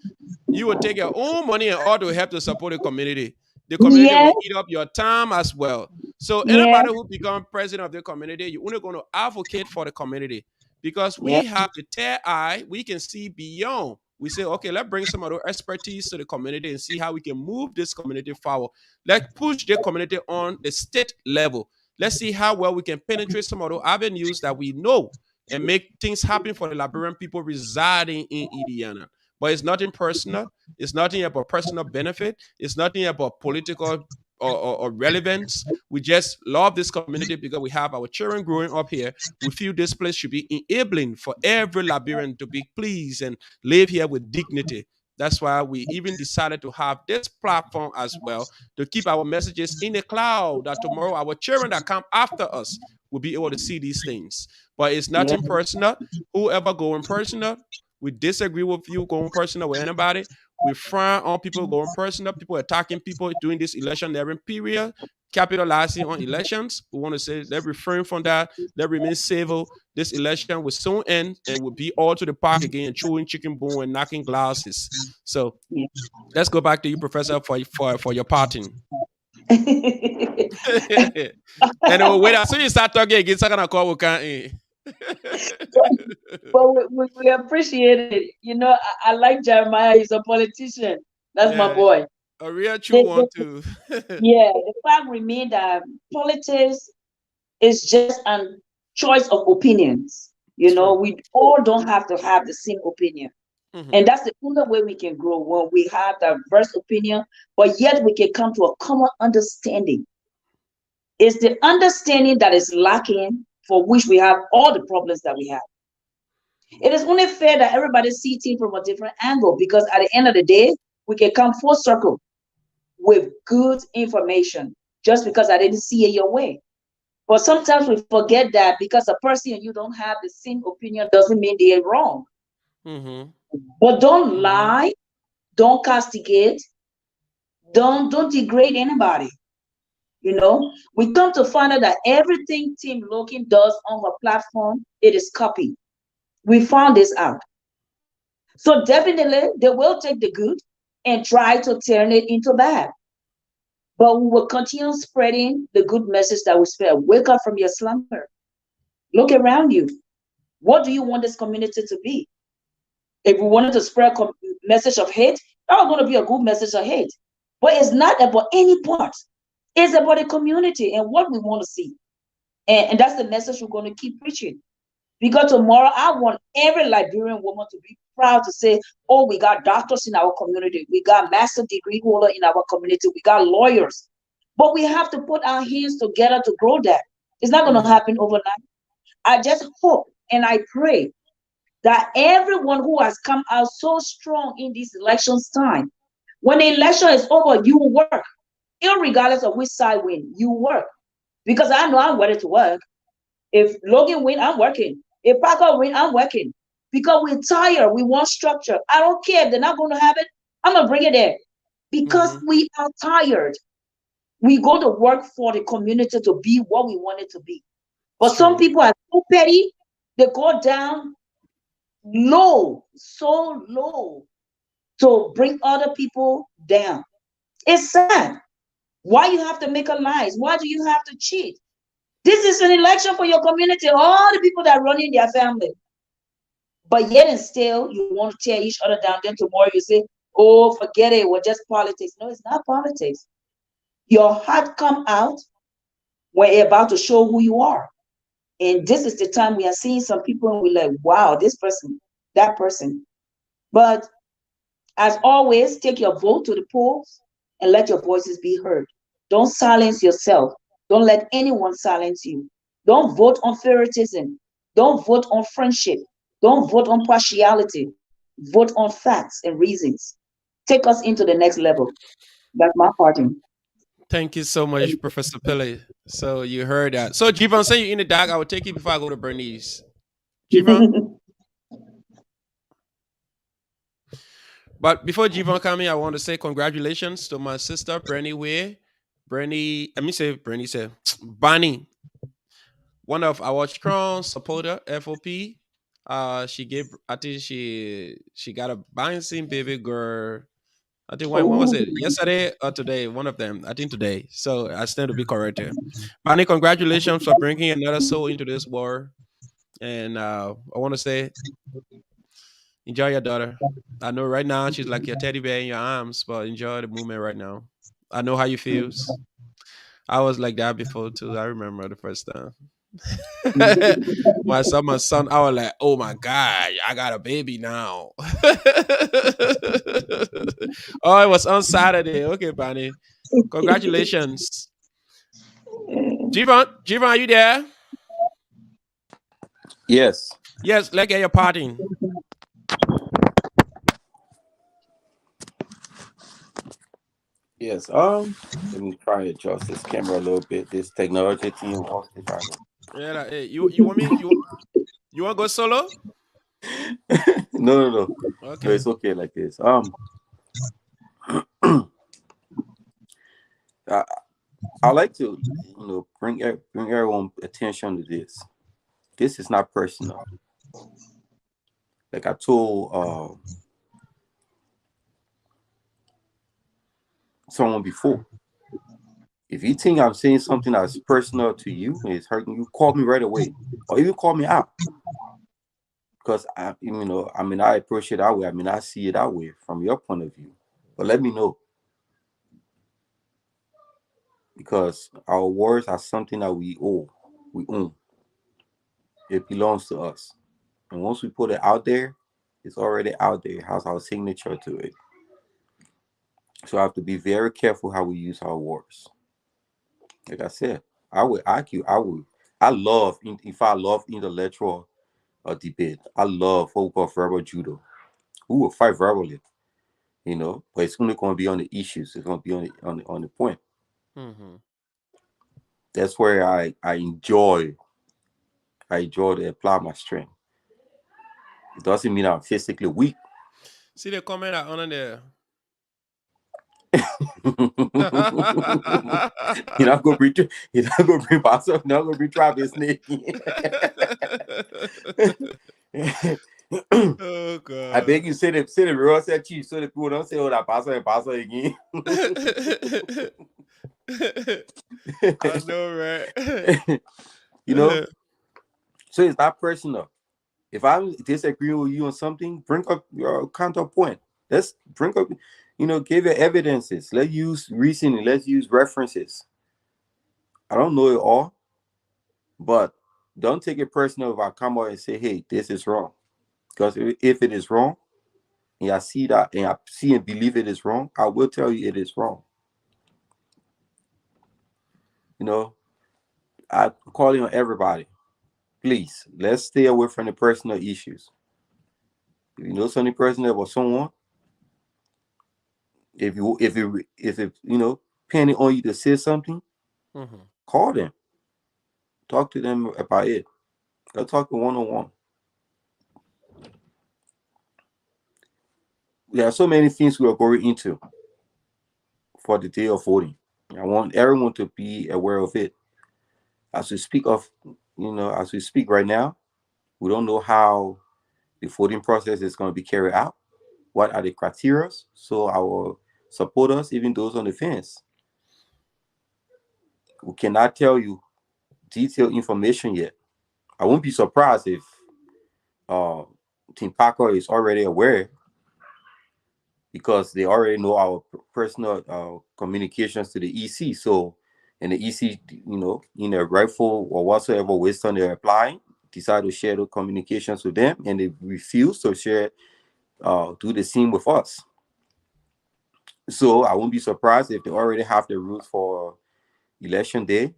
You will take your own money and all to help to support the community. The community will eat up your time as well. So anybody who become president of the community, you're only going to advocate for the community, because we have the third eye. We can see beyond. We say, okay, let's bring some of our expertise to the community and see how we can move this community forward. Let's push the community on the state level. Let's see how well we can penetrate some of the avenues that we know and make things happen for the Liberian people residing in Indiana. But it's nothing personal. It's nothing about personal benefit. It's nothing about political or relevance. We just love this community because we have our children growing up here. We feel this place should be enabling for every Liberian to be pleased and live here with dignity. That's why we even decided to have this platform as well, to keep our messages in the cloud, that tomorrow our children that come after us will be able to see these things. But it's nothing personal. Whoever going personal, we disagree with you going personal with anybody. We frown on people going personal, people attacking people during this election period, capitalizing on elections. We want to say, let's refrain from that. Let's remain civil. This election will soon end and will be all to the park again, chewing chicken bone and knocking glasses. So let's go back to you, Professor, for your parting. And wait, as soon as you start talking again, it's not gonna call we can't. But we appreciate it. You know, I like Jeremiah. He's a politician. That's my Yeah, boy. a real true The, one the, too. yeah, the fact remains that politics is just a choice of opinions. You know, True. we all don't have to have the same opinion. Hmm. And that's the only way we can grow when we have diverse opinion, but yet we can come to a common understanding. It's the understanding that is lacking for which we have all the problems that we have. It is only fair that everybody see things from a different angle because at the end of the day, we can come full circle with good information just because I didn't see it your way. But sometimes we forget that because a person and you don't have the same opinion doesn't mean they're wrong. Hmm. But don't Hmm. lie, don't castigate, don't degrade anybody. You know, we come to find out that everything Team Logan does on her platform, it is copied. We found this out. So definitely they will take the good and try to turn it into bad. But we will continue spreading the good message that we spread. Wake up from your slumber. Look around you. What do you want this community to be? If we wanted to spread a message of hate, that's going to be a good message of hate. But it's not about any part. It's about the community and what we want to see. And that's the message we're going to keep preaching. Because tomorrow, I want every Liberian woman to be proud to say, oh, we got doctors in our community. We got master degree holder in our community. We got lawyers. But we have to put our hands together to grow that. It's not going to Hmm. happen overnight. I just hope and I pray that everyone who has come out so strong in this elections time, when the election is over, you work. Irregardless of which side win, you work. Because I know I'm ready to work. If Logan win, I'm working. If Parker win, I'm working. Because we're tired. We want structure. I don't care if they're not going to have it. I'm going to bring it there. Because Hmm. we are tired. We go to work for the community to be what we want it to be. But some True. people are so petty, they go down low, so low to bring other people down. It's sad. Why you have to make a lies? Why do you have to cheat? This is an election for your community, all the people that are running their family. But yet and still, you want to tear each other down. Then tomorrow you say, oh, forget it. We're just politics. No, it's not politics. Your heart come out when you're about to show who you are. And this is the time we are seeing some people and we're like, wow, this person, that person. But as always, take your vote to the polls and let your voices be heard. Don't silence yourself. Don't let anyone silence you. Don't vote on favoritism. Don't vote on friendship. Don't vote on partiality. Vote on facts and reasons. Take us into the next level. That's my party. Thank you so much, Professor Pele. So you heard that. So Jivan, say you in the dark. I will take you before I go to Bernice. Jivan. But before Jivan coming, I want to say congratulations to my sister, Bernie Way. Bernie, let me say Bernie said Bonnie, one of our strong supporter, FOP. She gave I think she got a bouncing baby girl. I think when was Oh, it? Yesterday or today? One of them. I think today. So I stand to be corrected. Bonnie, congratulations for bringing another soul into this war. And I want to say, enjoy your daughter. I know right now she's like your teddy bear in your arms, but enjoy the moment right now. I know how you feels. I was like that before too. I remember the first time. When I saw my son, I was like, "Oh my god, I got a baby now." Oh, it was on Saturday. Okay, Bonnie. Congratulations. Jivan, are you there? Yes. Yes, let's get your party. Yes. Let me try to adjust this camera a little bit. This technology team wants to try to. Yeah, hey, you want me? You want to go solo? No. No, Okay. it's okay like this. I, I like to, bring everyone attention to this. This is not personal. Like I told someone before, If you think I'm saying something that's personal to you and it's hurting you, call me right away, or even call me out. Because I approach it that way. I see it that way from your point of view. But let me know. Because our words are something that we own. It belongs to us. And once we put it out there, it's already out there. It has our signature to it. So I have to be very careful how we use our words. Like I said, I would argue. If I love intellectual debate, I love what we call verbal judo. We will fight verbally, but it's only going to be on the issues. It's going to be on the point. Mm-hmm. That's where I enjoy to apply my strength. It doesn't mean I'm physically weak. See the comment I on there. You're not gonna bring Pastor, you're not gonna bring Travis Snake. Oh God. I beg you say the real set chief so the people don't say, oh, that Pastor and Pastor again. I know, right? So it's not personal. If I'm disagreeing with you on something, bring up your counterpoint. Let's bring up, give your evidences. Let's use reasoning. Let's use references. I don't know it all, but don't take it personal if I come out and say, hey, this is wrong. Because if it is wrong, and I see that, and I see and believe it is wrong, I will tell you it is wrong. I'm calling on everybody. Please, let's stay away from the personal issues. If you know something personal about someone, if pending on you to say something, call them. Talk to them about it. Let's talk one-on-one. There are so many things we are going into for the day of voting. I want everyone to be aware of it. As we speak right now, we don't know how the voting process is going to be carried out. What are the criteria? So our supporters, even those on the fence, we cannot tell you detailed information yet. I won't be surprised if Team Paco is already aware, because they already know our personal communications to the EC. So, and the EC, in a rightful or whatsoever wisdom they're applying, decide to share those communications with them, and they refuse to share, do the same with us. So I won't be surprised if they already have the rules for election day,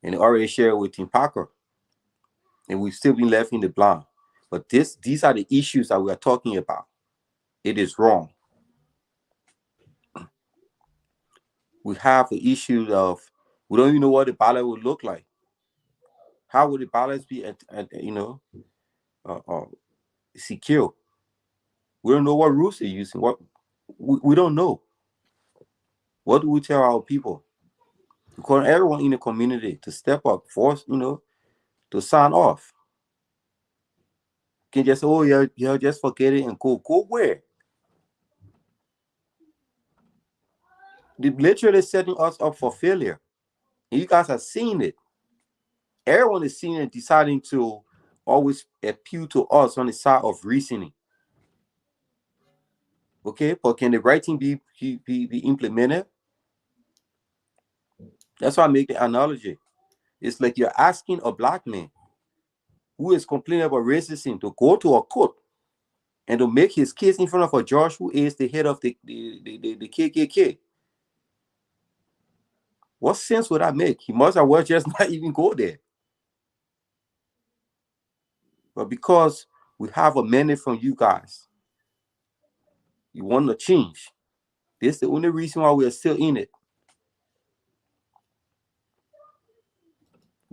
and they already share with Team Parker, and we've still been left in the blind. But these are the issues that we are talking about. It is wrong. We have the issue of, we don't even know what the ballot would look like. How would the ballots be, secure? We don't know what rules they're using. We don't know. What do we tell our people? We call everyone in the community to step up, force, to sign off. You can just say, oh, yeah, just forget it and go. Go where? They're literally setting us up for failure. And you guys have seen it. Everyone is seeing it, deciding to always appeal to us on the side of reasoning. Okay, but can the right thing be implemented? That's why I make the analogy. It's like you're asking a black man who is complaining about racism to go to a court and to make his case in front of a judge who is the head of the KKK. What sense would that make? He must as well just not even go there. But because we have a mandate from you guys, you want to change. This is the only reason why we are still in it.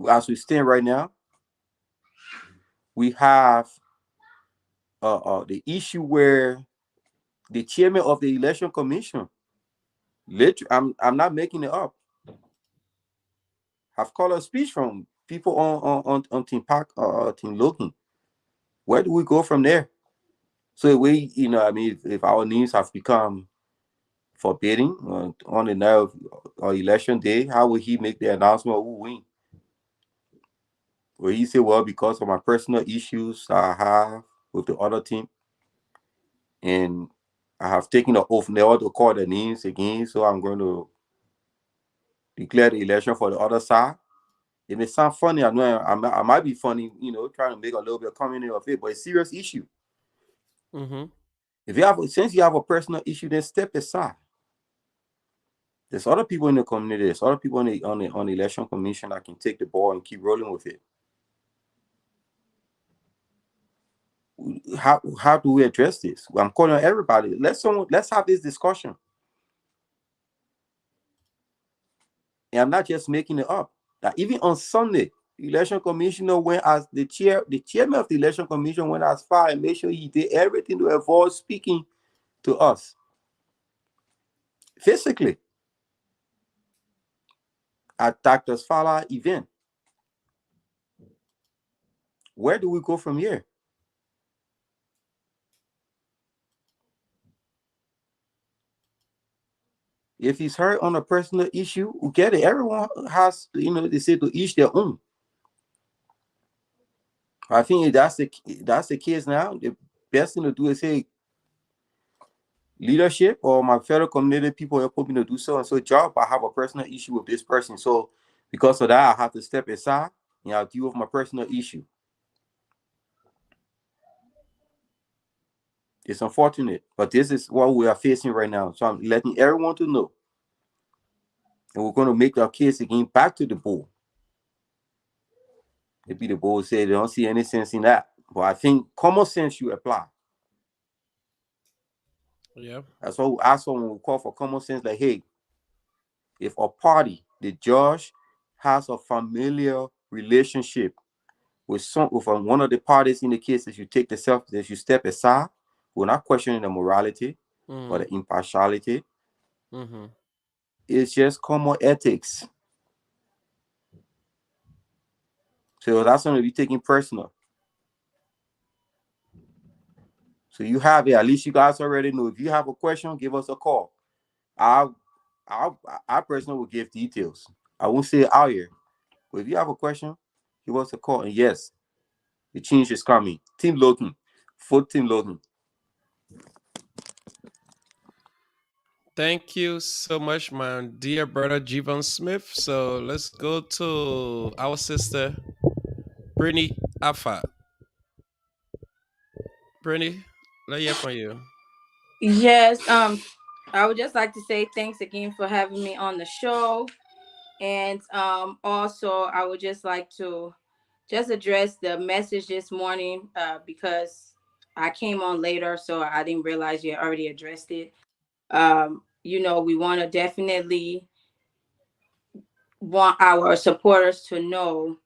As we stand right now, we have the issue where the chairman of the election commission, I'm not making it up, have called a speech from people on Team Park, Team Logan. Where do we go from there? So if our names have become forbidding on the night of election day? How will he make the announcement who win? Will he say, well, because of my personal issues I have with the other team, and I have taken the oath never to call the names again, so I'm going to declare the election for the other side? It may sound funny. I know I might be funny, trying to make a little bit of comedy of it, but it's a serious issue. Mm-hmm. Since you have a personal issue, then step aside. There's other people in the community. There's other people on the election commission that can take the ball and keep rolling with it. How do we address this? I'm calling on everybody. Let's have this discussion. And I'm not just making it up. That even on Sunday, the election commissioner went as the chairman of the election commission went as far and made sure he did everything to avoid speaking to us physically at Dr. Fala event. Where do we go from here? If he's hurt on a personal issue, we get it. Everyone has, they say to each their own. I think that's the case now. The best thing to do is say, leadership or my fellow community people help me to do so and so job. I have a personal issue with this person, so because of that, I have to step aside and I'll deal with my personal issue. It's unfortunate, but this is what we are facing right now. So I'm letting everyone to know, and we're going to make our case again back to the board. Maybe the board say they don't see any sense in that, but I think common sense should apply. Yeah, that's what we ask for when we call for common sense. Like, hey, if a party, the judge, has a familiar relationship with one of the parties in the case, that you step aside, we're not questioning the morality or the impartiality. Mm-hmm. It's just common ethics. So that's going to be taken personal. So you have it. At least you guys already know. If you have a question, give us a call. I personally will give details. I won't say it out here. But if you have a question, give us a call. And yes, the change is coming. Team Logan. Vote Team Logan. Thank you so much, my dear brother Javon Smith. So let's go to our sister, Brittany Afa. Brittany, let's hear from you. Yes, I would just like to say thanks again for having me on the show. And also I would just like to just address the message this morning because I came on later, so I didn't realize you had already addressed it. We want to definitely want our supporters to know,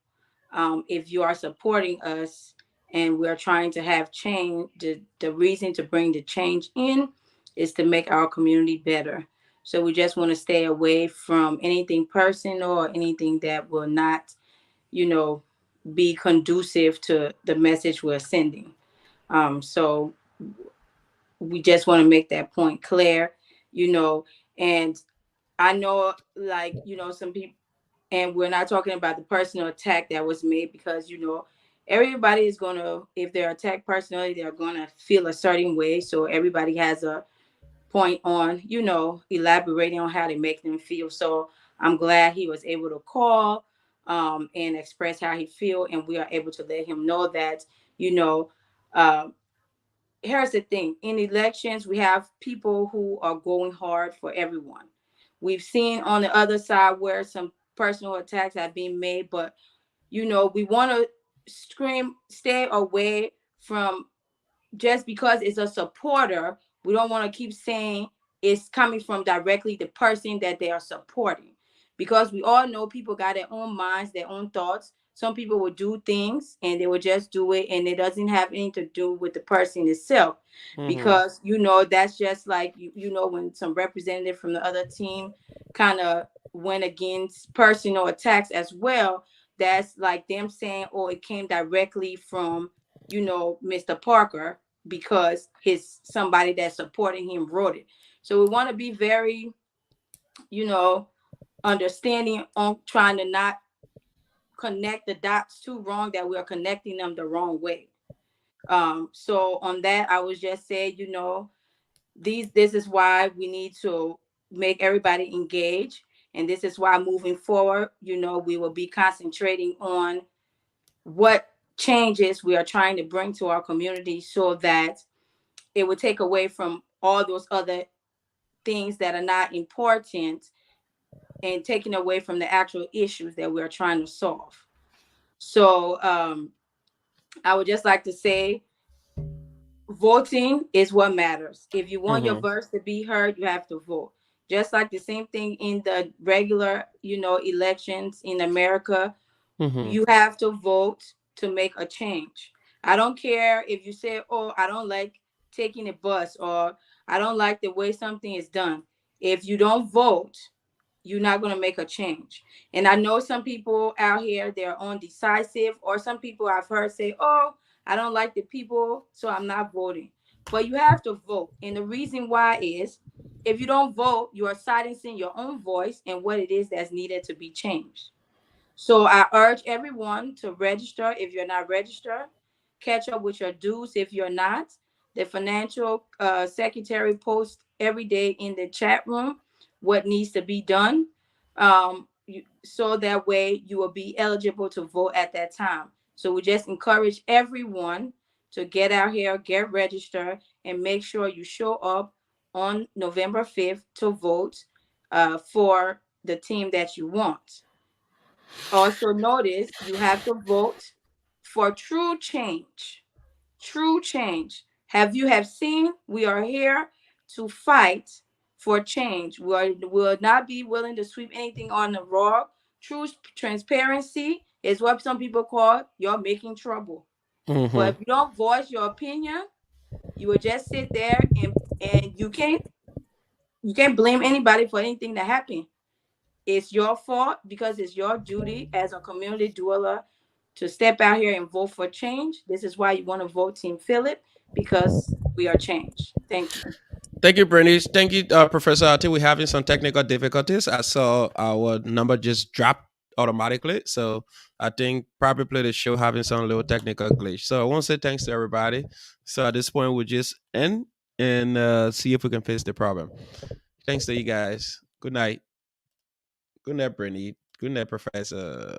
if you are supporting us and we're trying to have change, the reason to bring the change in is to make our community better. So we just want to stay away from anything personal or anything that will not, be conducive to the message we're sending. So we just want to make that point clear, and I know, like, some people, and we're not talking about the personal attack that was made, because everybody is going to, if they're attacked personally, they're going to feel a certain way. So everybody has a point on elaborating on how they make them feel. So I'm glad he was able to call and express how he feel, and we are able to let him know that, uh, here's the thing: in elections, we have people who are going hard for everyone. We've seen on the other side where some personal attacks have been made, but we want to stay away from, just because it's a supporter, we don't want to keep saying it's coming from directly the person that they are supporting, because we all know people got their own minds, their own thoughts. Some people will do things and they will just do it, and it doesn't have anything to do with the person itself. Because that's just like, when some representative from the other team kind of went against personal attacks as well, that's like them saying, oh, it came directly from Mr. Parker, because his somebody that's supporting him wrote it. So we want to be very, understanding on trying to not connect the dots too wrong, that we are connecting them the wrong way. So on that, I was just saying, this is why we need to make everybody engage. And this is why moving forward, we will be concentrating on what changes we are trying to bring to our community, so that it would take away from all those other things that are not important, and taking away from the actual issues that we're trying to solve. So I would just like to say, voting is what matters. If you want your voice to be heard, you have to vote. Just like the same thing in the regular, elections in America, you have to vote to make a change. I don't care if you say, "Oh, I don't like taking a bus," or "I don't like the way something is done." If you don't vote, you're not going to make a change. And I know some people out here, they're undecisive, or some people I've heard say, "Oh, I don't like the people, so I'm not voting." But you have to vote. And the reason why is, if you don't vote, you are silencing your own voice and what it is that's needed to be changed. So I urge everyone to register if you're not registered. Catch up with your dues if you're not. The financial secretary posts every day in the chat room what needs to be done. So that way you will be eligible to vote at that time. So we just encourage everyone to get out here, get registered, and make sure you show up on November 5th to vote for the team that you want. Also, notice you have to vote for true change. True change. Have seen we are here to fight for change. We will not be willing to sweep anything on the rug. True transparency is what some people call you're making trouble. But if you don't voice your opinion, you will just sit there, and you can't blame anybody for anything that happened. It's your fault, because it's your duty as a community dweller to step out here and vote for change. This is why you want to vote Team Philip, because we are change. Thank you. Thank you, Bernice. Thank you, Professor. I think we're having some technical difficulties. I saw our number just drop automatically. So I think probably the show having some little technical glitch. So I want to say thanks to everybody. So at this point, we'll just end and see if we can fix the problem. Thanks to you guys. Good night. Good night, Bernice. Good night, Professor.